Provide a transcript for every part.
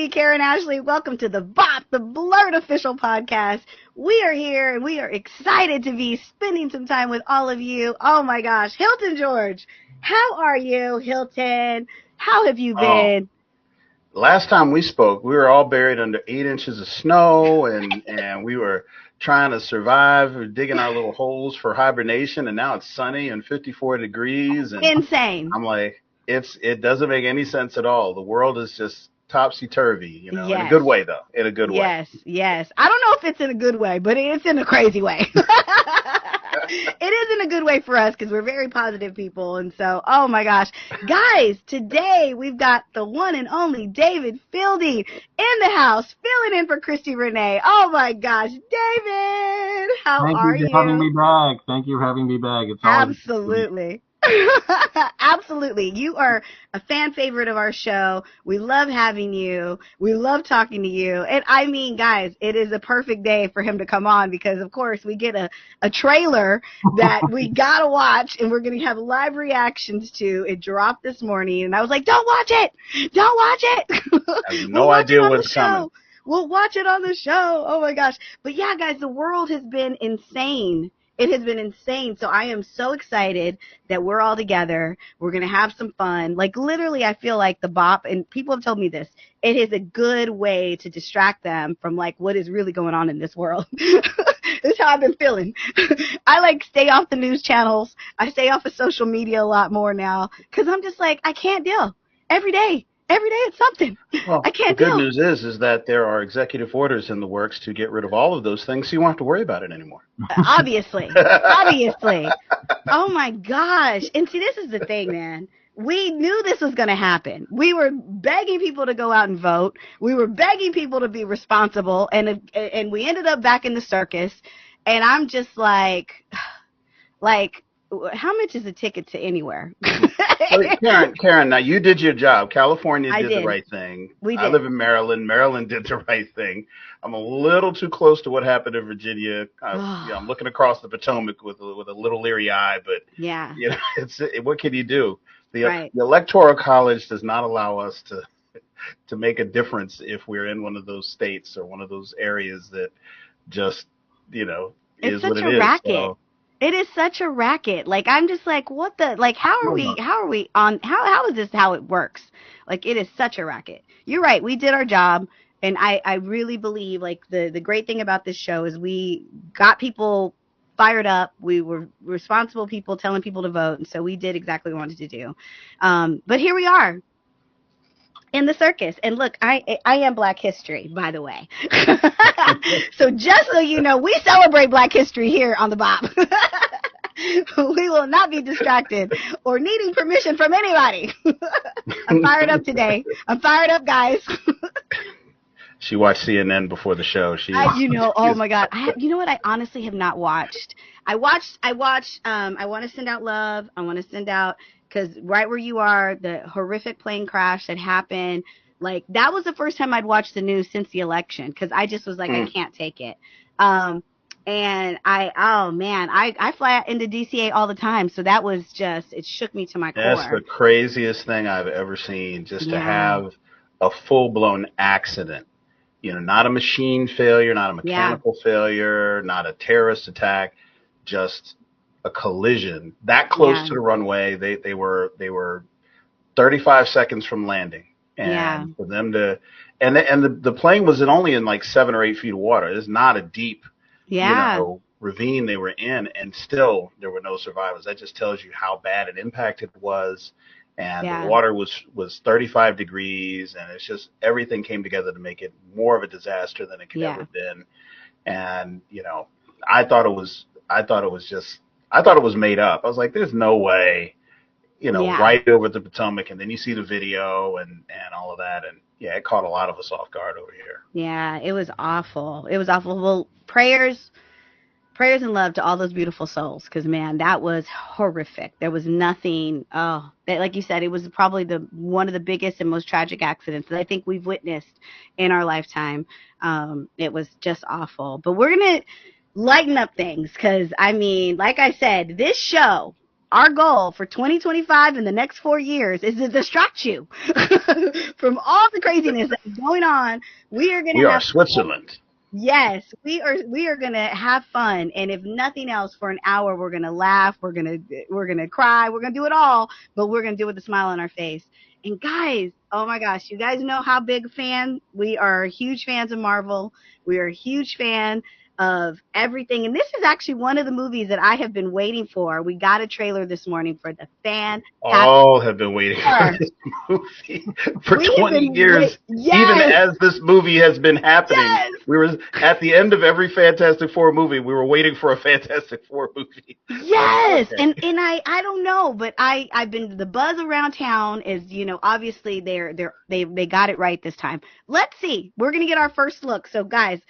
me, Karan Ashley. Welcome to the BOP, the Blurred Official Podcast. We are here and we are excited to be spending some time with all of you. Oh my gosh, Hilton George, how are you, Hilton? How have you been? Last time we spoke, we were all buried under 8 inches of snow, and we were trying to survive, we were digging our little holes for hibernation, and now it's sunny and 54 degrees, and Insane. I'm like, it doesn't make any sense at all. The world is just topsy-turvy, in a Yes. good way, though, in a good way. Yes. I don't know if it's in a good way, but it's in a crazy way. It is in a good way for us because we're very positive people. And so, oh my gosh. Guys, today we've got the one and only David Fielding in the house, filling in for Christy Renee. Oh my gosh. David, how are you? Thank you for having me back. Thank you for having me back. It's Absolutely. Absolutely. You are a fan favorite of our show. We love having you. We love talking to you. And I mean, guys, it is a perfect day for him to come on because, of course, we get a trailer that we got to watch and we're going to have live reactions to. It dropped this morning and I was like, don't watch it. Don't watch it. I have no idea what's coming. We'll watch it on the show. Oh my gosh. But yeah, guys, the world has been insane. It has been insane. So I am so excited that we're all together. We're going to have some fun. Like literally, I feel like the BOP, and people have told me this, it is a good way to distract them from like what is really going on in this world. This is how I've been feeling. I like stay off the news channels. I stay off of social media a lot more now because I'm just like, I can't deal every day. Every day it's something. Well, I can't the good deal. news is that there are executive orders in the works to get rid of all of those things, so you won't have to worry about it anymore. Obviously. Oh my gosh. And see, this is the thing, man. We knew this was going to happen. We were begging people to go out and vote. We were begging people to be responsible, and we ended up back in the circus. And I'm just like, how much is a ticket to anywhere? Karen, now you did your job. California did the right thing. We did. I live in Maryland. Maryland did the right thing. I'm a little too close to what happened in Virginia. I'm looking across the Potomac with a little leery eye, but yeah, what can you do? The Electoral College does not allow us to make a difference if we're in one of those states or one of those areas that just it's is what such it a is. racket. So, it is such a racket. Like, I'm just like, what the, like, how are we on, how is this how it works? Like, it is such a racket. You're right. We did our job. And I really believe, like, the great thing about this show is we got people fired up. We were responsible people telling people to vote. And so we did exactly what we wanted to do. But here we are in the circus. And look, I am Black History, by the way. So just so you know, we celebrate Black History here on the BOP. We will not be distracted or needing permission from anybody. I'm fired up today. I'm fired up, guys. She watched CNN before the show. Oh my God. You know what? I honestly have not watched. I watched I Want to Send Out Love. I Want to Send Out, because right where you are, the horrific plane crash that happened, like that was the first time I'd watched the news since the election, because I just was like, I can't take it. And I fly into DCA all the time. So that was just, it shook me to my core. That's the craziest thing I've ever seen, just to have a full-blown accident. Not a machine failure, not a mechanical failure, not a terrorist attack, just a collision that close to the runway. They were 35 seconds from landing, and for them to and the plane was only in like 7 or 8 feet of water. It's not a deep ravine they were in, and still there were no survivors. That just tells you how bad an impact it was. And the water was 35 degrees, and it's just everything came together to make it more of a disaster than it could ever been. And I thought it was made up. I was like, there's no way, right over the Potomac, and then you see the video and all of that, and it caught a lot of us off guard over here. Yeah, it was awful. It was awful. Well, prayers and love to all those beautiful souls, because man, that was horrific. There was nothing. Like you said, it was probably one of the biggest and most tragic accidents that I think we've witnessed in our lifetime. It was just awful. But we're gonna lighten up things, because I mean, like I said, this show our goal for 2025 and the next 4 years is to distract you from all the craziness that's going on. We are going to have Switzerland. Yes, we are gonna have fun, and if nothing else, for an hour, we're gonna laugh, we're gonna cry, we're gonna do it all, but we're gonna do it with a smile on our face. And guys, oh my gosh, you guys know how big a fan we are. Huge fans of Marvel. We are a huge fan of everything, and this is actually one of the movies that I have been waiting for. We got a trailer this morning for the fan. All have been waiting for this movie for 20 years. Yes. Even as this movie has been happening, Yes. we were at the end of every Fantastic Four movie. We were waiting for a Fantastic Four movie. Yes, okay. and I don't know, but I've been, the buzz around town is, obviously they got it right this time. Let's see. We're gonna get our first look. So guys,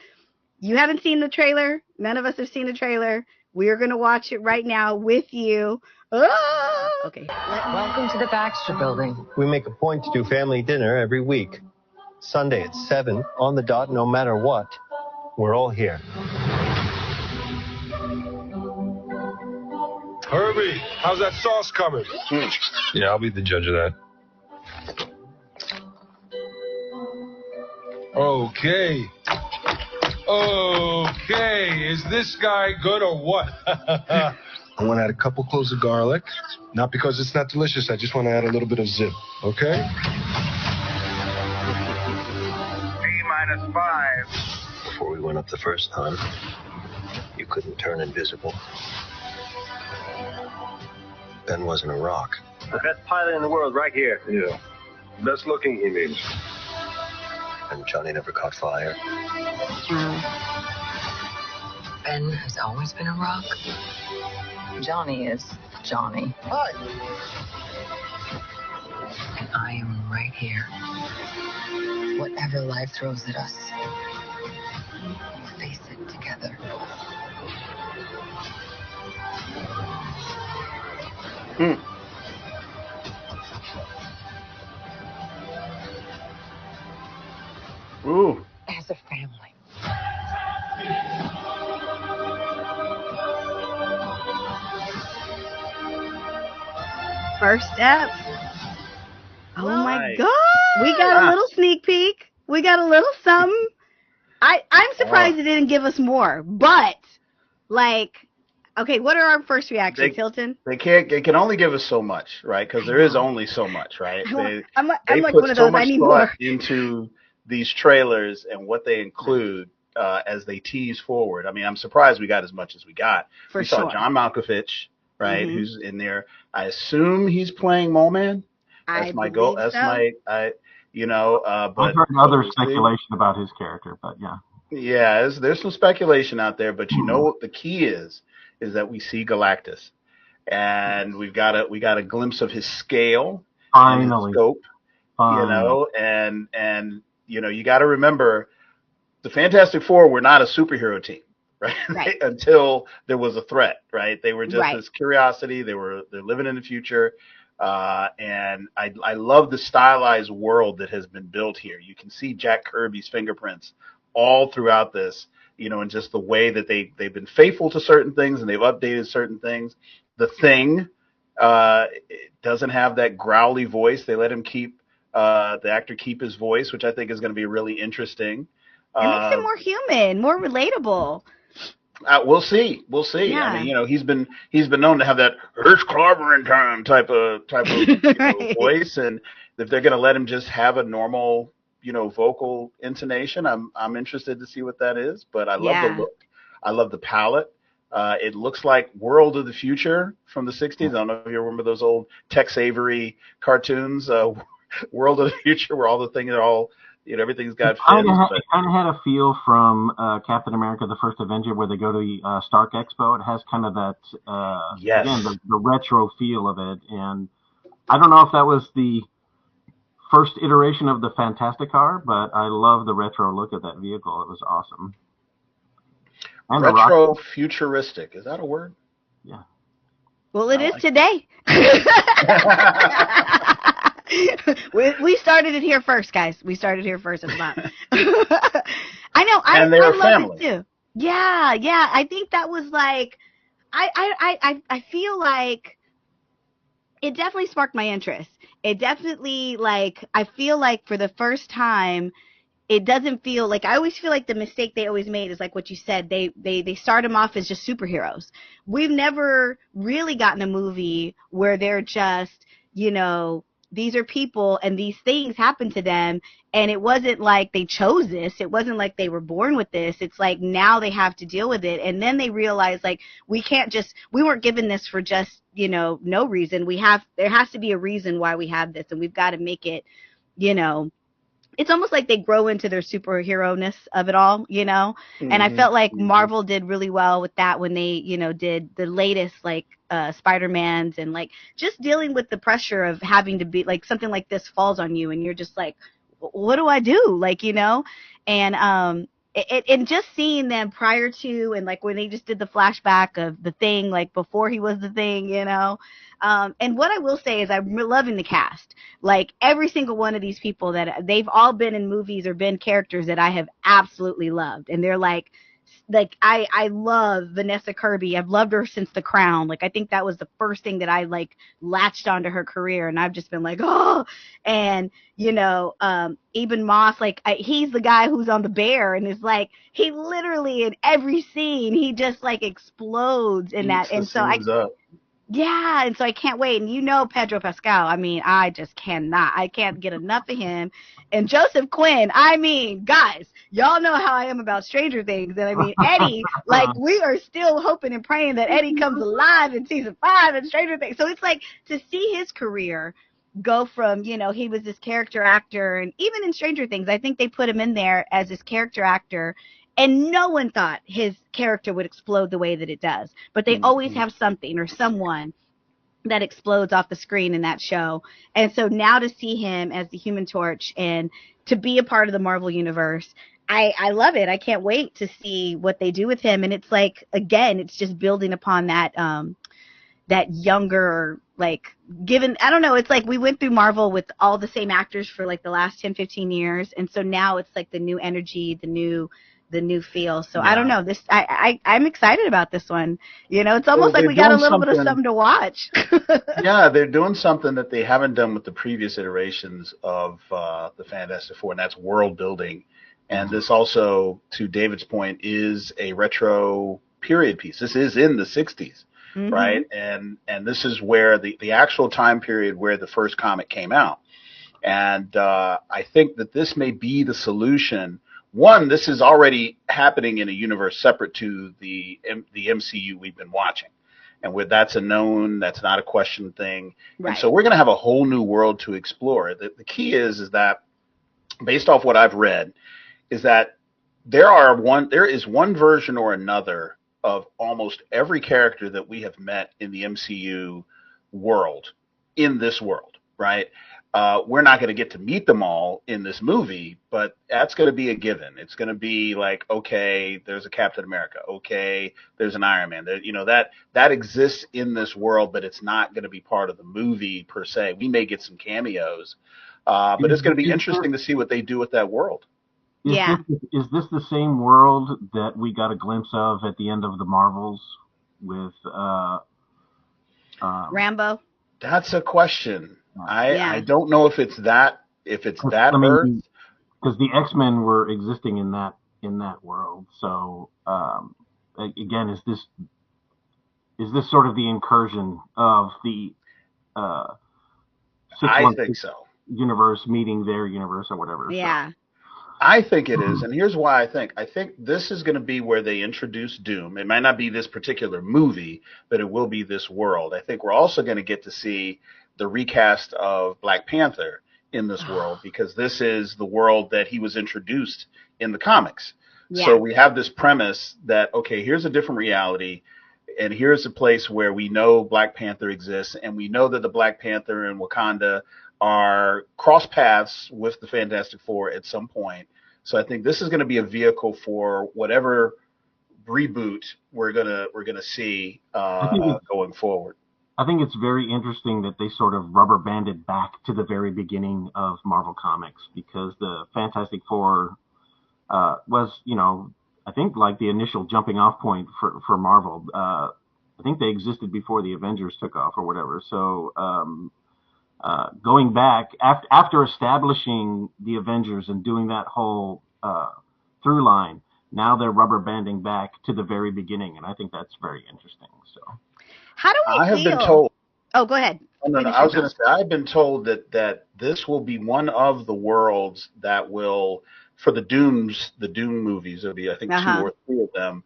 you haven't seen the trailer. None of us have seen the trailer. We are going to watch it right now with you. Ah! Okay. Welcome to the Baxter Building. We make a point to do family dinner every week. Sunday at 7, on the dot, no matter what. We're all here. Herbie, how's that sauce coming? Yeah, I'll be the judge of that. Okay. Okay, is this guy good or what? I want to add a couple cloves of garlic. Not because it's not delicious, I just want to add a little bit of zip, okay? T-5. Before we went up the first time, you couldn't turn invisible. Ben wasn't a rock. The best pilot in the world right here. Yeah. Best looking, he means. And Johnny never caught fire. Ben has always been a rock. Johnny is Johnny. Hi. And I am right here. Whatever life throws at us, we'll face it together. Ooh. As a family. First step. Oh my Nice. God. We got a little sneak peek. We got a little something. I'm surprised it didn't give us more, but okay, what are our first reactions, Hilton? They can only give us so much, right? Because there is only so much, right? I'm like put one of so those. much I need thought more into these trailers and what they include as they tease forward. I mean, I'm surprised we got as much as we got. For we sure. saw John Malkovich, right? Who's in there? I assume he's playing Mole Man. That's my goal. That's so. But I've heard other speculation about his character, but yeah. Yeah, there's some speculation out there, but what the key is that we see Galactus, and we got a glimpse of his scale, Finally, and his scope, Finally. and you got to remember, the Fantastic Four were not a superhero team, right? Until there was a threat, right? They were just this curiosity. They're living in the future. And I love the stylized world that has been built here. You can see Jack Kirby's fingerprints all throughout this, and just the way that they've been faithful to certain things and they've updated certain things. The Thing doesn't have that growly voice. They let him keep the actor keep his voice, which I think is going to be really interesting. It makes him more human, more relatable. We'll see. Yeah. I mean, he's been known to have that "it's clobbering time" type of voice, and if they're going to let him just have a normal, vocal intonation, I'm interested to see what that is. But I love the look. I love the palette. It looks like World of the Future from the '60s. I don't know if you remember those old Tex Avery cartoons, World of the Future, where all the things are all. Everything's got fins. It kind of had a feel from Captain America: The First Avenger, where they go to the Stark Expo. It has kind of that, again, the retro feel of it. And I don't know if that was the first iteration of the Fantastic Car, but I love the retro look of that vehicle. It was awesome. And retro futuristic. Is that a word? Yeah. Well, it is today. We started it here first, guys. We started here first. It's not. I know. And they're a family. It too. Yeah. I think that was like, I feel like it definitely sparked my interest. It definitely, like, I feel like for the first time, it doesn't feel like, I always feel like the mistake they always made is like what you said. They start them off as just superheroes. We've never really gotten a movie where they're just, you know, these are people and these things happen to them, and it wasn't like they chose this. It wasn't like they were born with this. It's like now they have to deal with it, and then they realize, like, we weren't given this for just, you know, no reason. There has to be a reason why we have this, and we've got to make it, you know, it's almost like they grow into their superhero-ness of it all, you know? And I felt like Marvel did really well with that when they, you know, did the latest, like, Spider-Mans, and, like, just dealing with the pressure of having to be, like, something like this falls on you and you're just like, what do I do? Like, you know? And and just seeing them prior to, and like when they just did the flashback of the Thing, like before he was the Thing, you know. And what I will say is I'm loving the cast. Like every single one of these people, that they've all been in movies or been characters that I have absolutely loved, and they're like I love Vanessa Kirby. I've loved her since The Crown. Like I think that was the first thing that I like latched onto her career, and I've just been like, oh. And you know, Eben Moss, like he's the guy who's on The Bear, and is like, he literally in every scene he just like explodes in that. And so yeah, and so I can't wait. And you know, Pedro Pascal, I mean, I can't get enough of him. And Joseph Quinn, I mean, guys, y'all know how I am about Stranger Things. And I mean, Eddie, like, we are still hoping and praying that Eddie comes alive in season 5 in Stranger Things. So it's like, to see his career go from, you know, he was this character actor, and even in Stranger Things, I think they put him in there as this character actor, and no one thought his character would explode the way that it does. But they always have something or someone that explodes off the screen in that show. And so now to see him as the Human Torch and to be a part of the Marvel Universe, I love it. I can't wait to see what they do with him. And it's like, again, it's just building upon that that younger, like, given, I don't know, it's like we went through Marvel with all the same actors for like the last 10, 15 years. And so now it's like the new energy, the new feel. So I don't know, this, I'm excited about this one. You know, it's almost like we got a little bit of something to watch. Yeah, they're doing something that they haven't done with the previous iterations of the Fantastic Four, and that's world building. And this also, to David's point, is a retro period piece. This is in the 60s, right? And this is where the actual time period where the first comic came out. And I think that this may be the solution. One, this is already happening in a universe separate to the MCU we've been watching. And where that's a known, that's not a question thing. Right. And so we're going to have a whole new world to explore. The key is that, based off what I've read, is that there is one version or another of almost every character that we have met in the MCU world in this world, right? We're not going to get to meet them all in this movie, but that's going to be a given. It's going to be like, okay, there's a Captain America. Okay, there's an Iron Man. There, you know, that exists in this world, but it's not going to be part of the movie per se. We may get some cameos, but it's going to be interesting to see what they do with that world. Is this the same world that we got a glimpse of at the end of the Marvels with Rambo? That's a question. I don't know if it's that Earth. Because the X-Men were existing in that world. So again, is this sort of the incursion of the I think so. Universe meeting their universe or whatever? Yeah. So. I think it is, and here's why I think. I think this is going to be where they introduce Doom. It might not be this particular movie, but it will be this world. I think we're also going to get to see the recast of Black Panther in this world, because this is the world that he was introduced in the comics. Yeah. So we have this premise that, okay, here's a different reality, and here's a place where we know Black Panther exists, and we know that the Black Panther and Wakanda are cross paths with the Fantastic Four at some point. So I think this is going to be a vehicle for whatever reboot we're gonna see going forward. I think it's very interesting that they sort of rubber banded back to the very beginning of Marvel Comics, because the Fantastic Four was, you know, I think like the initial jumping off point for Marvel. I think they existed before the Avengers took off or whatever. So going back after establishing the Avengers and doing that whole through line, now they're rubber banding back to the very beginning, and I think that's very interesting. So, how do we feel? I have been told. Oh, go ahead. No, I was going to say I've been told that this will be one of the worlds that will, for the Doom movies, there'll be I think 2 or 3 of them.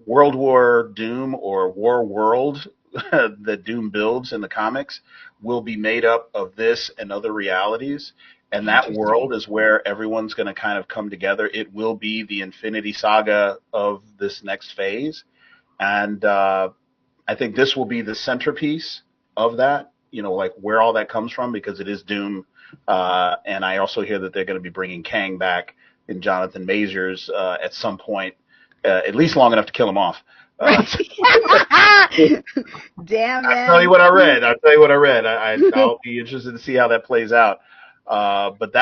World War Doom or War World that Doom builds in the comics will be made up of this and other realities. And that world is where everyone's going to kind of come together. It will be the Infinity Saga of this next phase. And I think this will be the centerpiece of that, like where all that comes from, because it is Doom. And I also hear that they're going to be bringing Kang back in Jonathan Majors at some point, at least long enough to kill him off. Damn it. I'll tell you what I read. I'll be interested to see how that plays out. But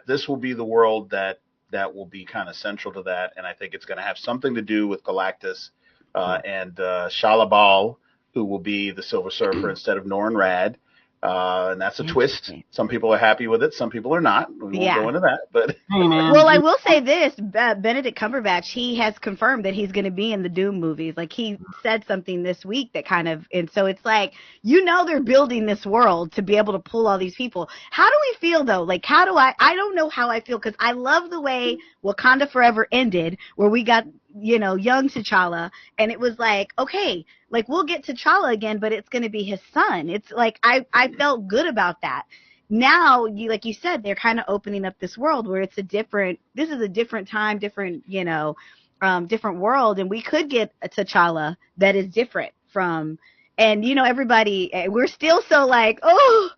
this will be the world that will be kind of central to that, and I think it's going to have something to do with Galactus and Shalabal, who will be the Silver Surfer instead of Norrin Radd. And that's a twist. Some people are happy with it. Some people are not. We won't go into that. But well, I will say this: Benedict Cumberbatch, he has confirmed that he's going to be in the Doom movies. Like he said something this week that kind of, and so it's like they're building this world to be able to pull all these people. How do we feel though? Like how do I don't know how I feel, because I love the way Wakanda Forever ended, where we got young T'Challa, and it was like, okay, like we'll get T'Challa again, but it's going to be his son. It's like I felt good about that. Now, like you said, they're kind of opening up this world where this is a different time, different different world, and we could get a T'Challa that is different from, and everybody, we're still so like, Well,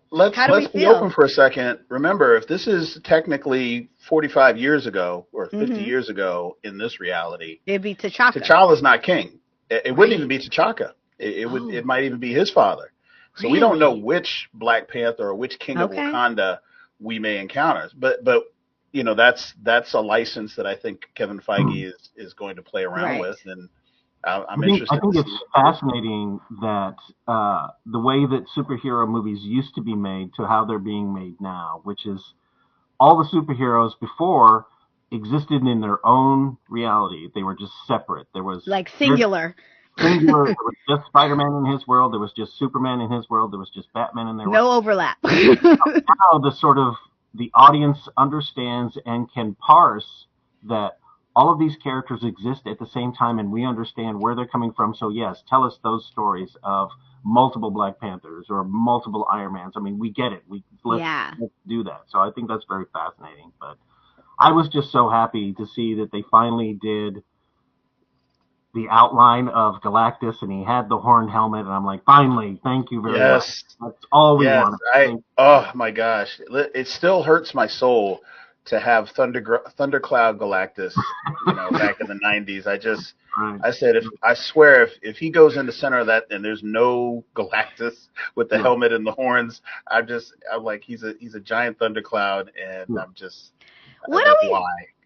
let's be open for a second. Remember, if this is technically 45 years ago or 50 years ago in this reality, it'd be T'Chaka. T'Challa's not king. It wouldn't even be T'Chaka. It might even be his father. So we don't know which Black Panther or which king of Wakanda we may encounter. But that's a license that I think Kevin Feige is going to play around with, and I'm interested. I think it's fascinating that the way that superhero movies used to be made to how they're being made now, which is all the superheroes before existed in their own reality. They were just separate. There was like singular. There was just Spider-Man in his world. There was just Superman in his world. There was just Batman in their world. No overlap. Now the audience understands and can parse that all of these characters exist at the same time, and we understand where they're coming from. So yes, tell us those stories of multiple Black Panthers or multiple Iron Mans. I mean, we get it. Let's do that. So I think that's very fascinating. But I was just so happy to see that they finally did the outline of Galactus, and he had the horned helmet, and I'm like, finally, thank you very much. That's all we wanted. Oh my gosh, it still hurts my soul to have Thundercloud Galactus, back in the 90s. I said, I swear, if he goes in the center of that and there's no Galactus with the helmet and the horns, I'm like, he's a giant thundercloud, and I'm just, why?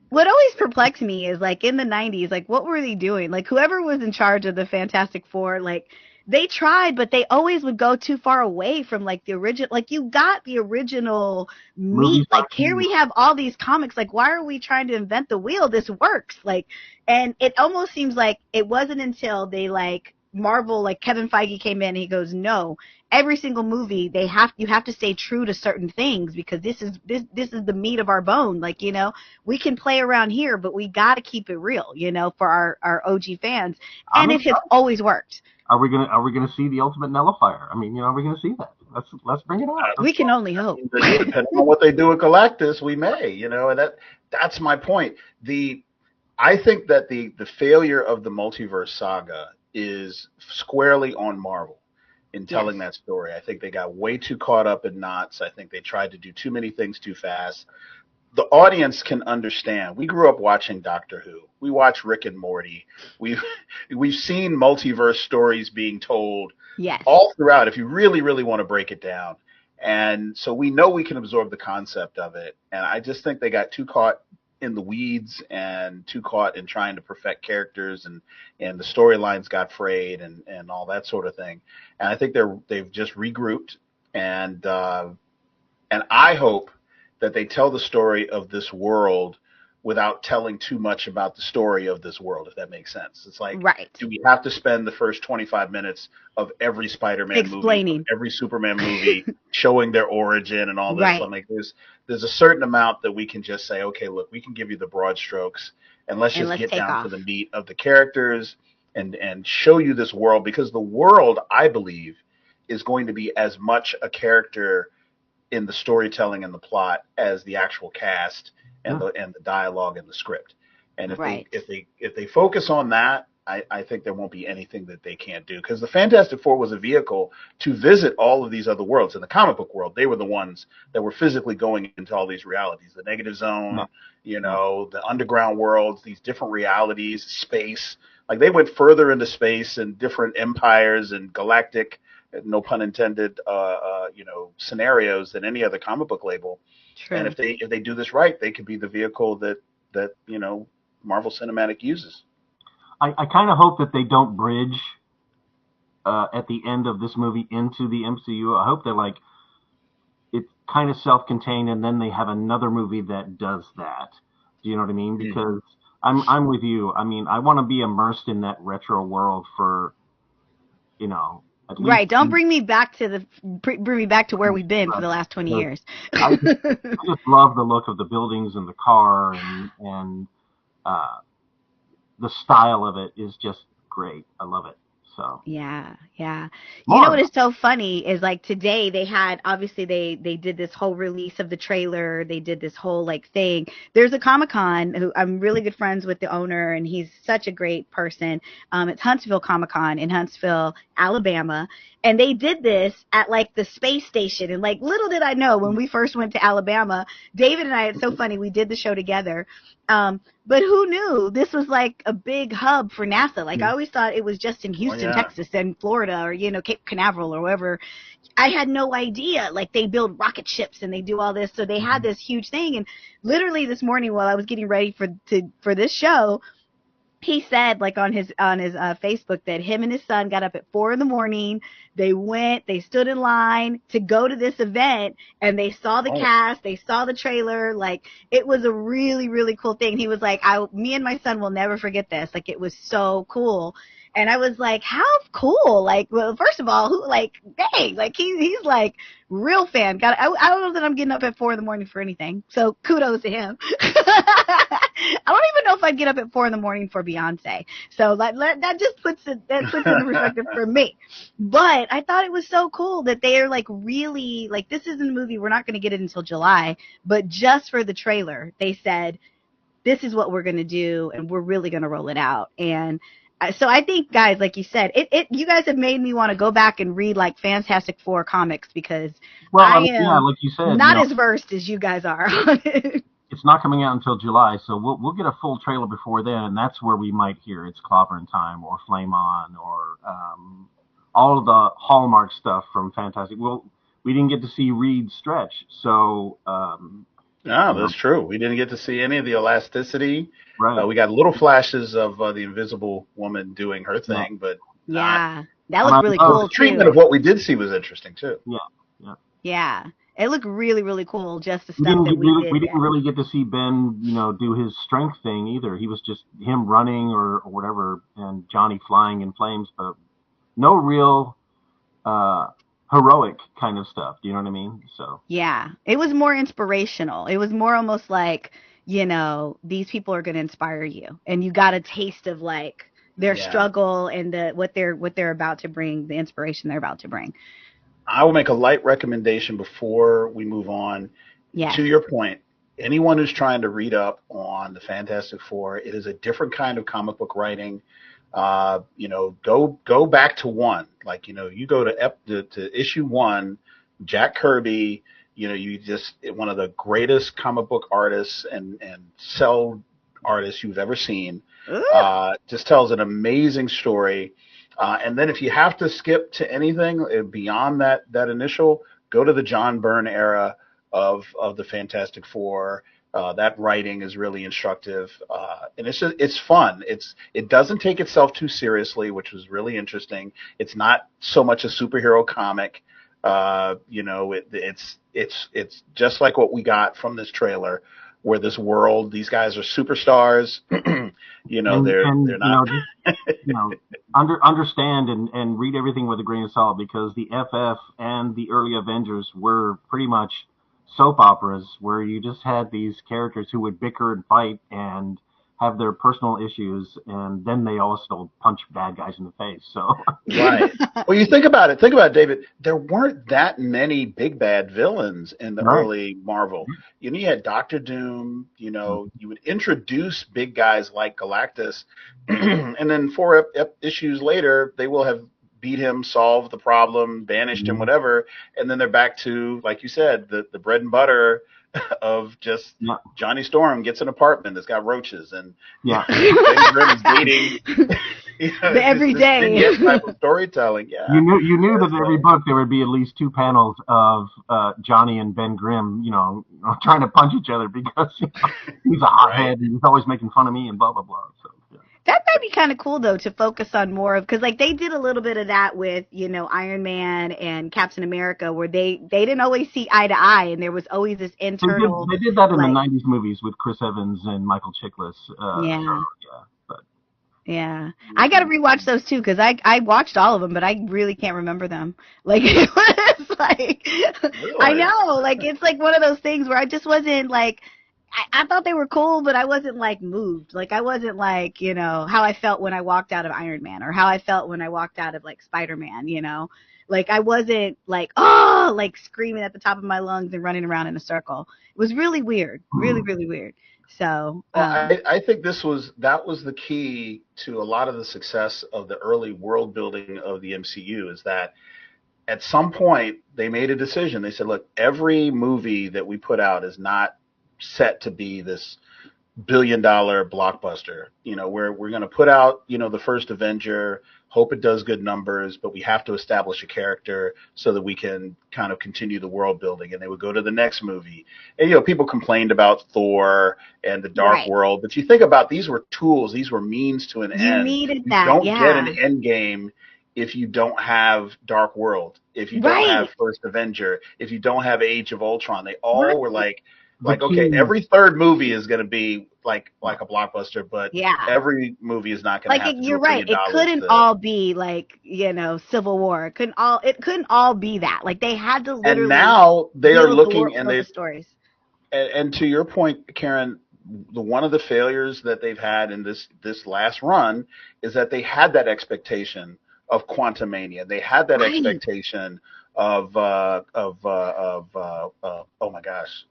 What always perplexed me is, like, in the 90s, like, what were they doing? Like, whoever was in charge of the Fantastic Four, like, they tried, but they always would go too far away from, like, the original. Like, you got the original meat. Like, here we have all these comics. Like, why are we trying to invent the wheel? This works. Like, and it almost seems like it wasn't until they, like, Marvel, like, Kevin Feige came in and he goes, no, every single movie you have to stay true to certain things, because this is the meat of our bone. Like, we can play around here, but we got to keep it real, for our OG fans. And it has always worked. Are we gonna see the ultimate nullifier? I mean, are we gonna see that? Let's bring it out. We can only hope. Depending on what they do with Galactus, we may, and that's my point. I think that the failure of the multiverse saga is squarely on Marvel in telling that story. I think they got way too caught up in knots. I think they tried to do too many things too fast. The audience can understand. We grew up watching Doctor Who. We watch Rick and Morty. We've seen multiverse stories being told all throughout, if you really, really want to break it down. And so we know we can absorb the concept of it. And I just think they got too caught in the weeds and too caught in trying to perfect characters, and the storylines got frayed and all that sort of thing. And I think they've just regrouped, and I hope that they tell the story of this world without telling too much about the story of this world, if that makes sense. It's like, do we have to spend the first 25 minutes of every Spider-Man movie, of every Superman movie, showing their origin and all this? I'm like, there's a certain amount that we can just say, okay, look, we can give you the broad strokes, and let's get down to the meat of the characters and show you this world, because the world, I believe, is going to be as much a character in the storytelling and the plot as the actual cast and the dialogue and the script. And if they focus on that, I think there won't be anything that they can't do, because the Fantastic Four was a vehicle to visit all of these other worlds. In the comic book world, they were the ones that were physically going into all these realities, the negative zone, the underground worlds, these different realities, space. Like, they went further into space and different empires and galactic, no pun intended, scenarios than any other comic book label. True. And if they do this right, they could be the vehicle that Marvel Cinematic uses. I kind of hope that they don't bridge at the end of this movie into the MCU. I hope that it's kind of self-contained, and then they have another movie that does that. Do you know what I mean? Because I'm with you. I mean, I want to be immersed in that retro world for, Right. Don't bring me back to where we've been for the last 20 years. I just love the look of the buildings and the car, and the style of it is just great. I love it. So yeah. You know what is so funny is, like, today they had, obviously they did this whole release of the trailer. They did this whole thing. There's a Comic-Con who I'm really good friends with the owner, and he's such a great person. It's Huntsville Comic-Con in Huntsville, Alabama. And they did this at the space station. And little did I know, when we first went to Alabama, David and I, it's so funny, we did the show together. But who knew this was a big hub for NASA? I always thought it was just in Houston, Texas, and Florida, or Cape Canaveral or wherever. I had no idea. They build rocket ships and they do all this. So they had this huge thing. And literally this morning, while I was getting ready for this show, he said on his Facebook that him and his son got up at 4 a.m. They stood in line to go to this event, and they saw the cast, they saw the trailer. It was a really, really cool thing. He was like, me and my son will never forget this. It was so cool. And I was like, how cool? Well, first of all, dang, he's real fan. I don't know that I'm getting up at 4 a.m. for anything. So kudos to him. I don't even know if I'd get up at 4 a.m. for Beyonce. So that just puts it in perspective for me. But I thought it was so cool that they are really, this isn't a movie. We're not going to get it until July, but just for the trailer, they said, this is what we're going to do, and we're really going to roll it out. And so I think, guys, like you said, you guys have made me want to go back and read Fantastic Four comics, because I am like you said, not as versed as you guys are on it. It's not coming out until July, so we'll get a full trailer before then, and that's where we might hear It's Clobbering Time or Flame On or all of the Hallmark stuff from Fantastic. Well, we didn't get to see Reed stretch, so that's true. We didn't get to see any of the elasticity. Right. We got little flashes of the Invisible Woman doing her thing, but that looked really cool. The treatment of what we did see was interesting too. Yeah. It looked really, really cool. Just the stuff that we did. We didn't really get to see Ben, do his strength thing either. He was just him running or whatever, and Johnny flying in flames, but no real heroic kind of stuff. Do you know what I mean? So yeah, it was more inspirational. It was more almost these people are going to inspire you, and you got a taste of their struggle and what they're about to bring, the inspiration they're about to bring. I will make a light recommendation before we move on. Yes. To your point, anyone who's trying to read up on the Fantastic Four, it is a different kind of comic book writing. Go back to one. You go to issue 1, Jack Kirby. One of the greatest comic book artists and cell artists you've ever seen. Just tells an amazing story. And then if you have to skip to anything beyond that initial, go to the John Byrne era, of the Fantastic Four. That writing is really instructive, and it's fun. It doesn't take itself too seriously, which was really interesting. It's not so much a superhero comic. It's just like what we got from this trailer, where this world, these guys are superstars. They're not. Understand and read everything with a grain of salt, because the FF and the early Avengers were pretty much soap operas where you just had these characters who would bicker and fight and have their personal issues, and then they also punch bad guys in the face. So right. Well, you think about it, David. There weren't that many big bad villains in the early Marvel. You had Doctor Doom. You would introduce big guys like Galactus, and then 4 issues later, they will have beat him, solved the problem, banished him, whatever, and then they're back to, like you said, the bread and butter of just Johnny Storm gets an apartment that's got roaches, and Ben Grimm is dating. Every day. Type of storytelling. Yeah. You knew that every book there would be at least 2 panels of Johnny and Ben Grimm, trying to punch each other because he's a hothead and he's always making fun of me and blah blah blah. So. That might be kind of cool, though, to focus on more of, because, like, they did a little bit of that with, Iron Man and Captain America, where they didn't always see eye to eye, and there was always this internal. They did that in the 90s movies with Chris Evans and Michael Chiklis. Yeah. I got to rewatch those, too, because I watched all of them, but I really can't remember them. Like, it was like, really? I know, like, it's like one of those things where I just wasn't, like, I thought they were cool, but I wasn't, like, moved. Like, I wasn't, like, how I felt when I walked out of Iron Man, or how I felt when I walked out of, like, Spider-Man, Like, I wasn't, like, oh, like, screaming at the top of my lungs and running around in a circle. It was really weird. Really, really weird. So. I think that was the key to a lot of the success of the early world building of the MCU, is that at some point they made a decision. They said, look, every movie that we put out is not set to be this billion-dollar blockbuster. We're going to put out, the first Avenger, hope it does good numbers, but we have to establish a character so that we can kind of continue the world building. And they would go to the next movie. And, people complained about Thor and the Dark World, but you think about, these were tools, these were means to an end. You needed that, don't get an end game if you don't have Dark World, if you don't have First Avenger, if you don't have Age of Ultron. They all were like, okay, every third movie is going to be like a blockbuster, but every movie is not going to have to. You're right. It couldn't all be like, Civil War. It couldn't all be that. Like, they had to literally. And now they are looking and they stories. And to your point, Karen, one of the failures that they've had in this last run is that they had that expectation of Quantumania. They had that expectation of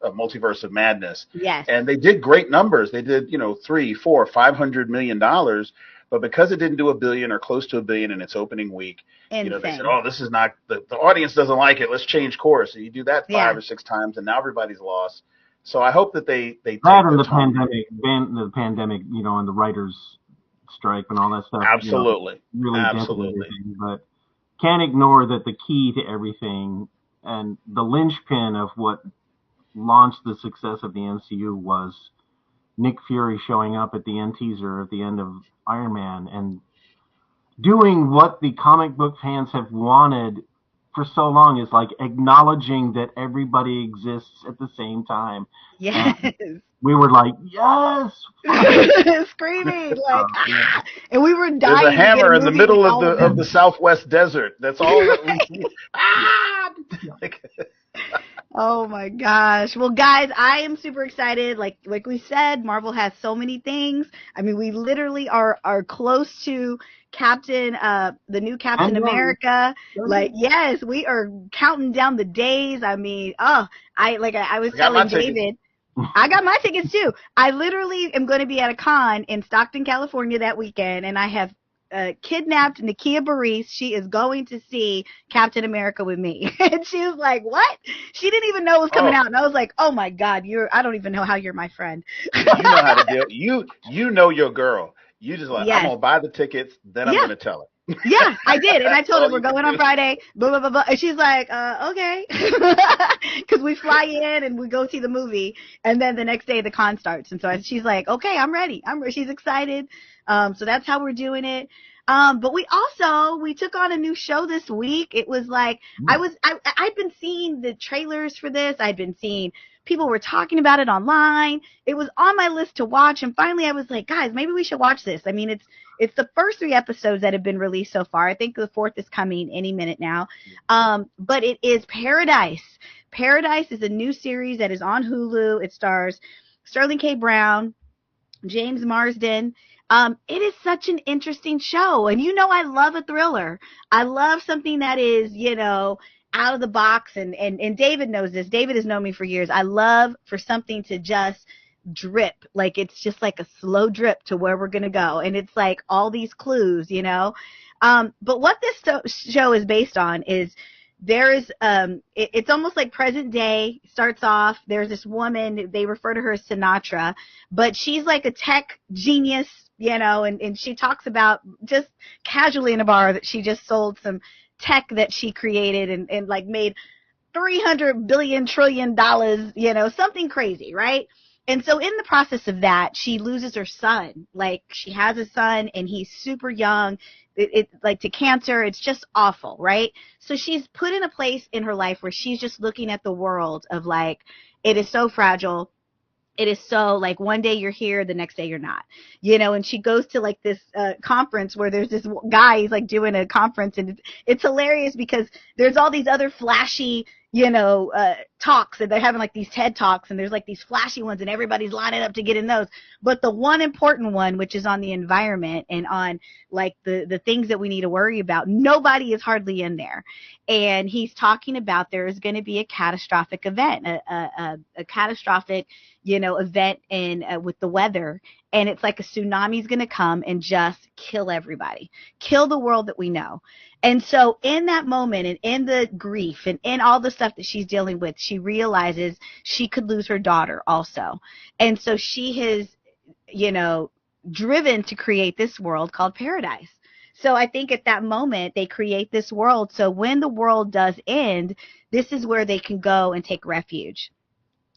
Multiverse of Madness. Yes. And they did great numbers. They did, $300, $400, $500 million, but because it didn't do $1 billion or close to $1 billion in its opening week, they said, oh, this is not, the audience doesn't like it. Let's change course. And you do that 5 or 6 times, and now everybody's lost. So I hope that they take the pandemic, and the writers' strike and all that stuff. Absolutely. Really absolutely. But can't ignore that the key to everything and the linchpin of what launched the success of the MCU was Nick Fury showing up at the end teaser at the end of Iron Man and doing what the comic book fans have wanted for so long, is like acknowledging that everybody exists at the same time. Yes. And we were like, yes, screaming like, and we were dying. There's a hammer in the middle of the Southwest desert. That's all that we see. Oh my gosh. Well, guys, I am super excited. Like we said, Marvel has so many things. I mean, we literally are close to the new Captain America. Like, yes, we are counting down the days. I mean, I was telling David, I got my tickets too. I literally am going to be at a con in Stockton, California that weekend, and I have kidnapped Nakia Burrese. She is going to see Captain America with me. And she was like, what? She didn't even know it was coming out. And I was like, oh my God, I don't even know how you're my friend. You know how to deal. You know your girl. You just like, I'm going to buy the tickets, then I'm going to tell her. Yeah, I did. And I told her we're going on Friday, blah, blah, blah, blah. And she's like, okay. Because we fly in and we go see the movie. And then the next day the con starts. And so she's like, okay, I'm ready. She's excited. So that's how we're doing it. But we took on a new show this week. It was like, I'd been seeing the trailers for this. I'd been seeing people were talking about it online. It was on my list to watch. And finally I was like, guys, maybe we should watch this. I mean, it's the first 3 episodes that have been released so far. I think the 4th is coming any minute now. But it is Paradise. Paradise is a new series that is on Hulu. It stars Sterling K. Brown, James Marsden. It is such an interesting show. And I love a thriller. I love something that is, out of the box. And David knows this. David has known me for years. I love for something to just drip. Like it's just like a slow drip to where we're going to go. And it's like all these clues, But what this show is based on is it's almost like present day. Starts off, there's this woman, they refer to her as Sinatra, but she's like a tech genius, and she talks about just casually in a bar that she just sold some tech that she created and like made $300 billion trillion, something crazy, right? And so in the process of that, she loses her son. Like she has a son and he's super young. It's like to cancer. It's just awful, right? So she's put in a place in her life where she's just looking at the world of like, it is so fragile. It is so like one day you're here, the next day you're not, and she goes to like this conference where there's this guy, he's like doing a conference and it's hilarious because there's all these other flashy, talks and they're having like these TED talks and there's like these flashy ones and everybody's lining up to get in those. But the one important one, which is on the environment and on like the things that we need to worry about, nobody is hardly in there. And he's talking about there is going to be a catastrophic event, a catastrophic, event with the weather. And it's like a tsunami is going to come and just kill everybody, kill the world that we know. And so in that moment and in the grief and in all the stuff that she's dealing with, she realizes she could lose her daughter also. And so she has, driven to create this world called Paradise. So I think at that moment they create this world. So when the world does end, this is where they can go and take refuge.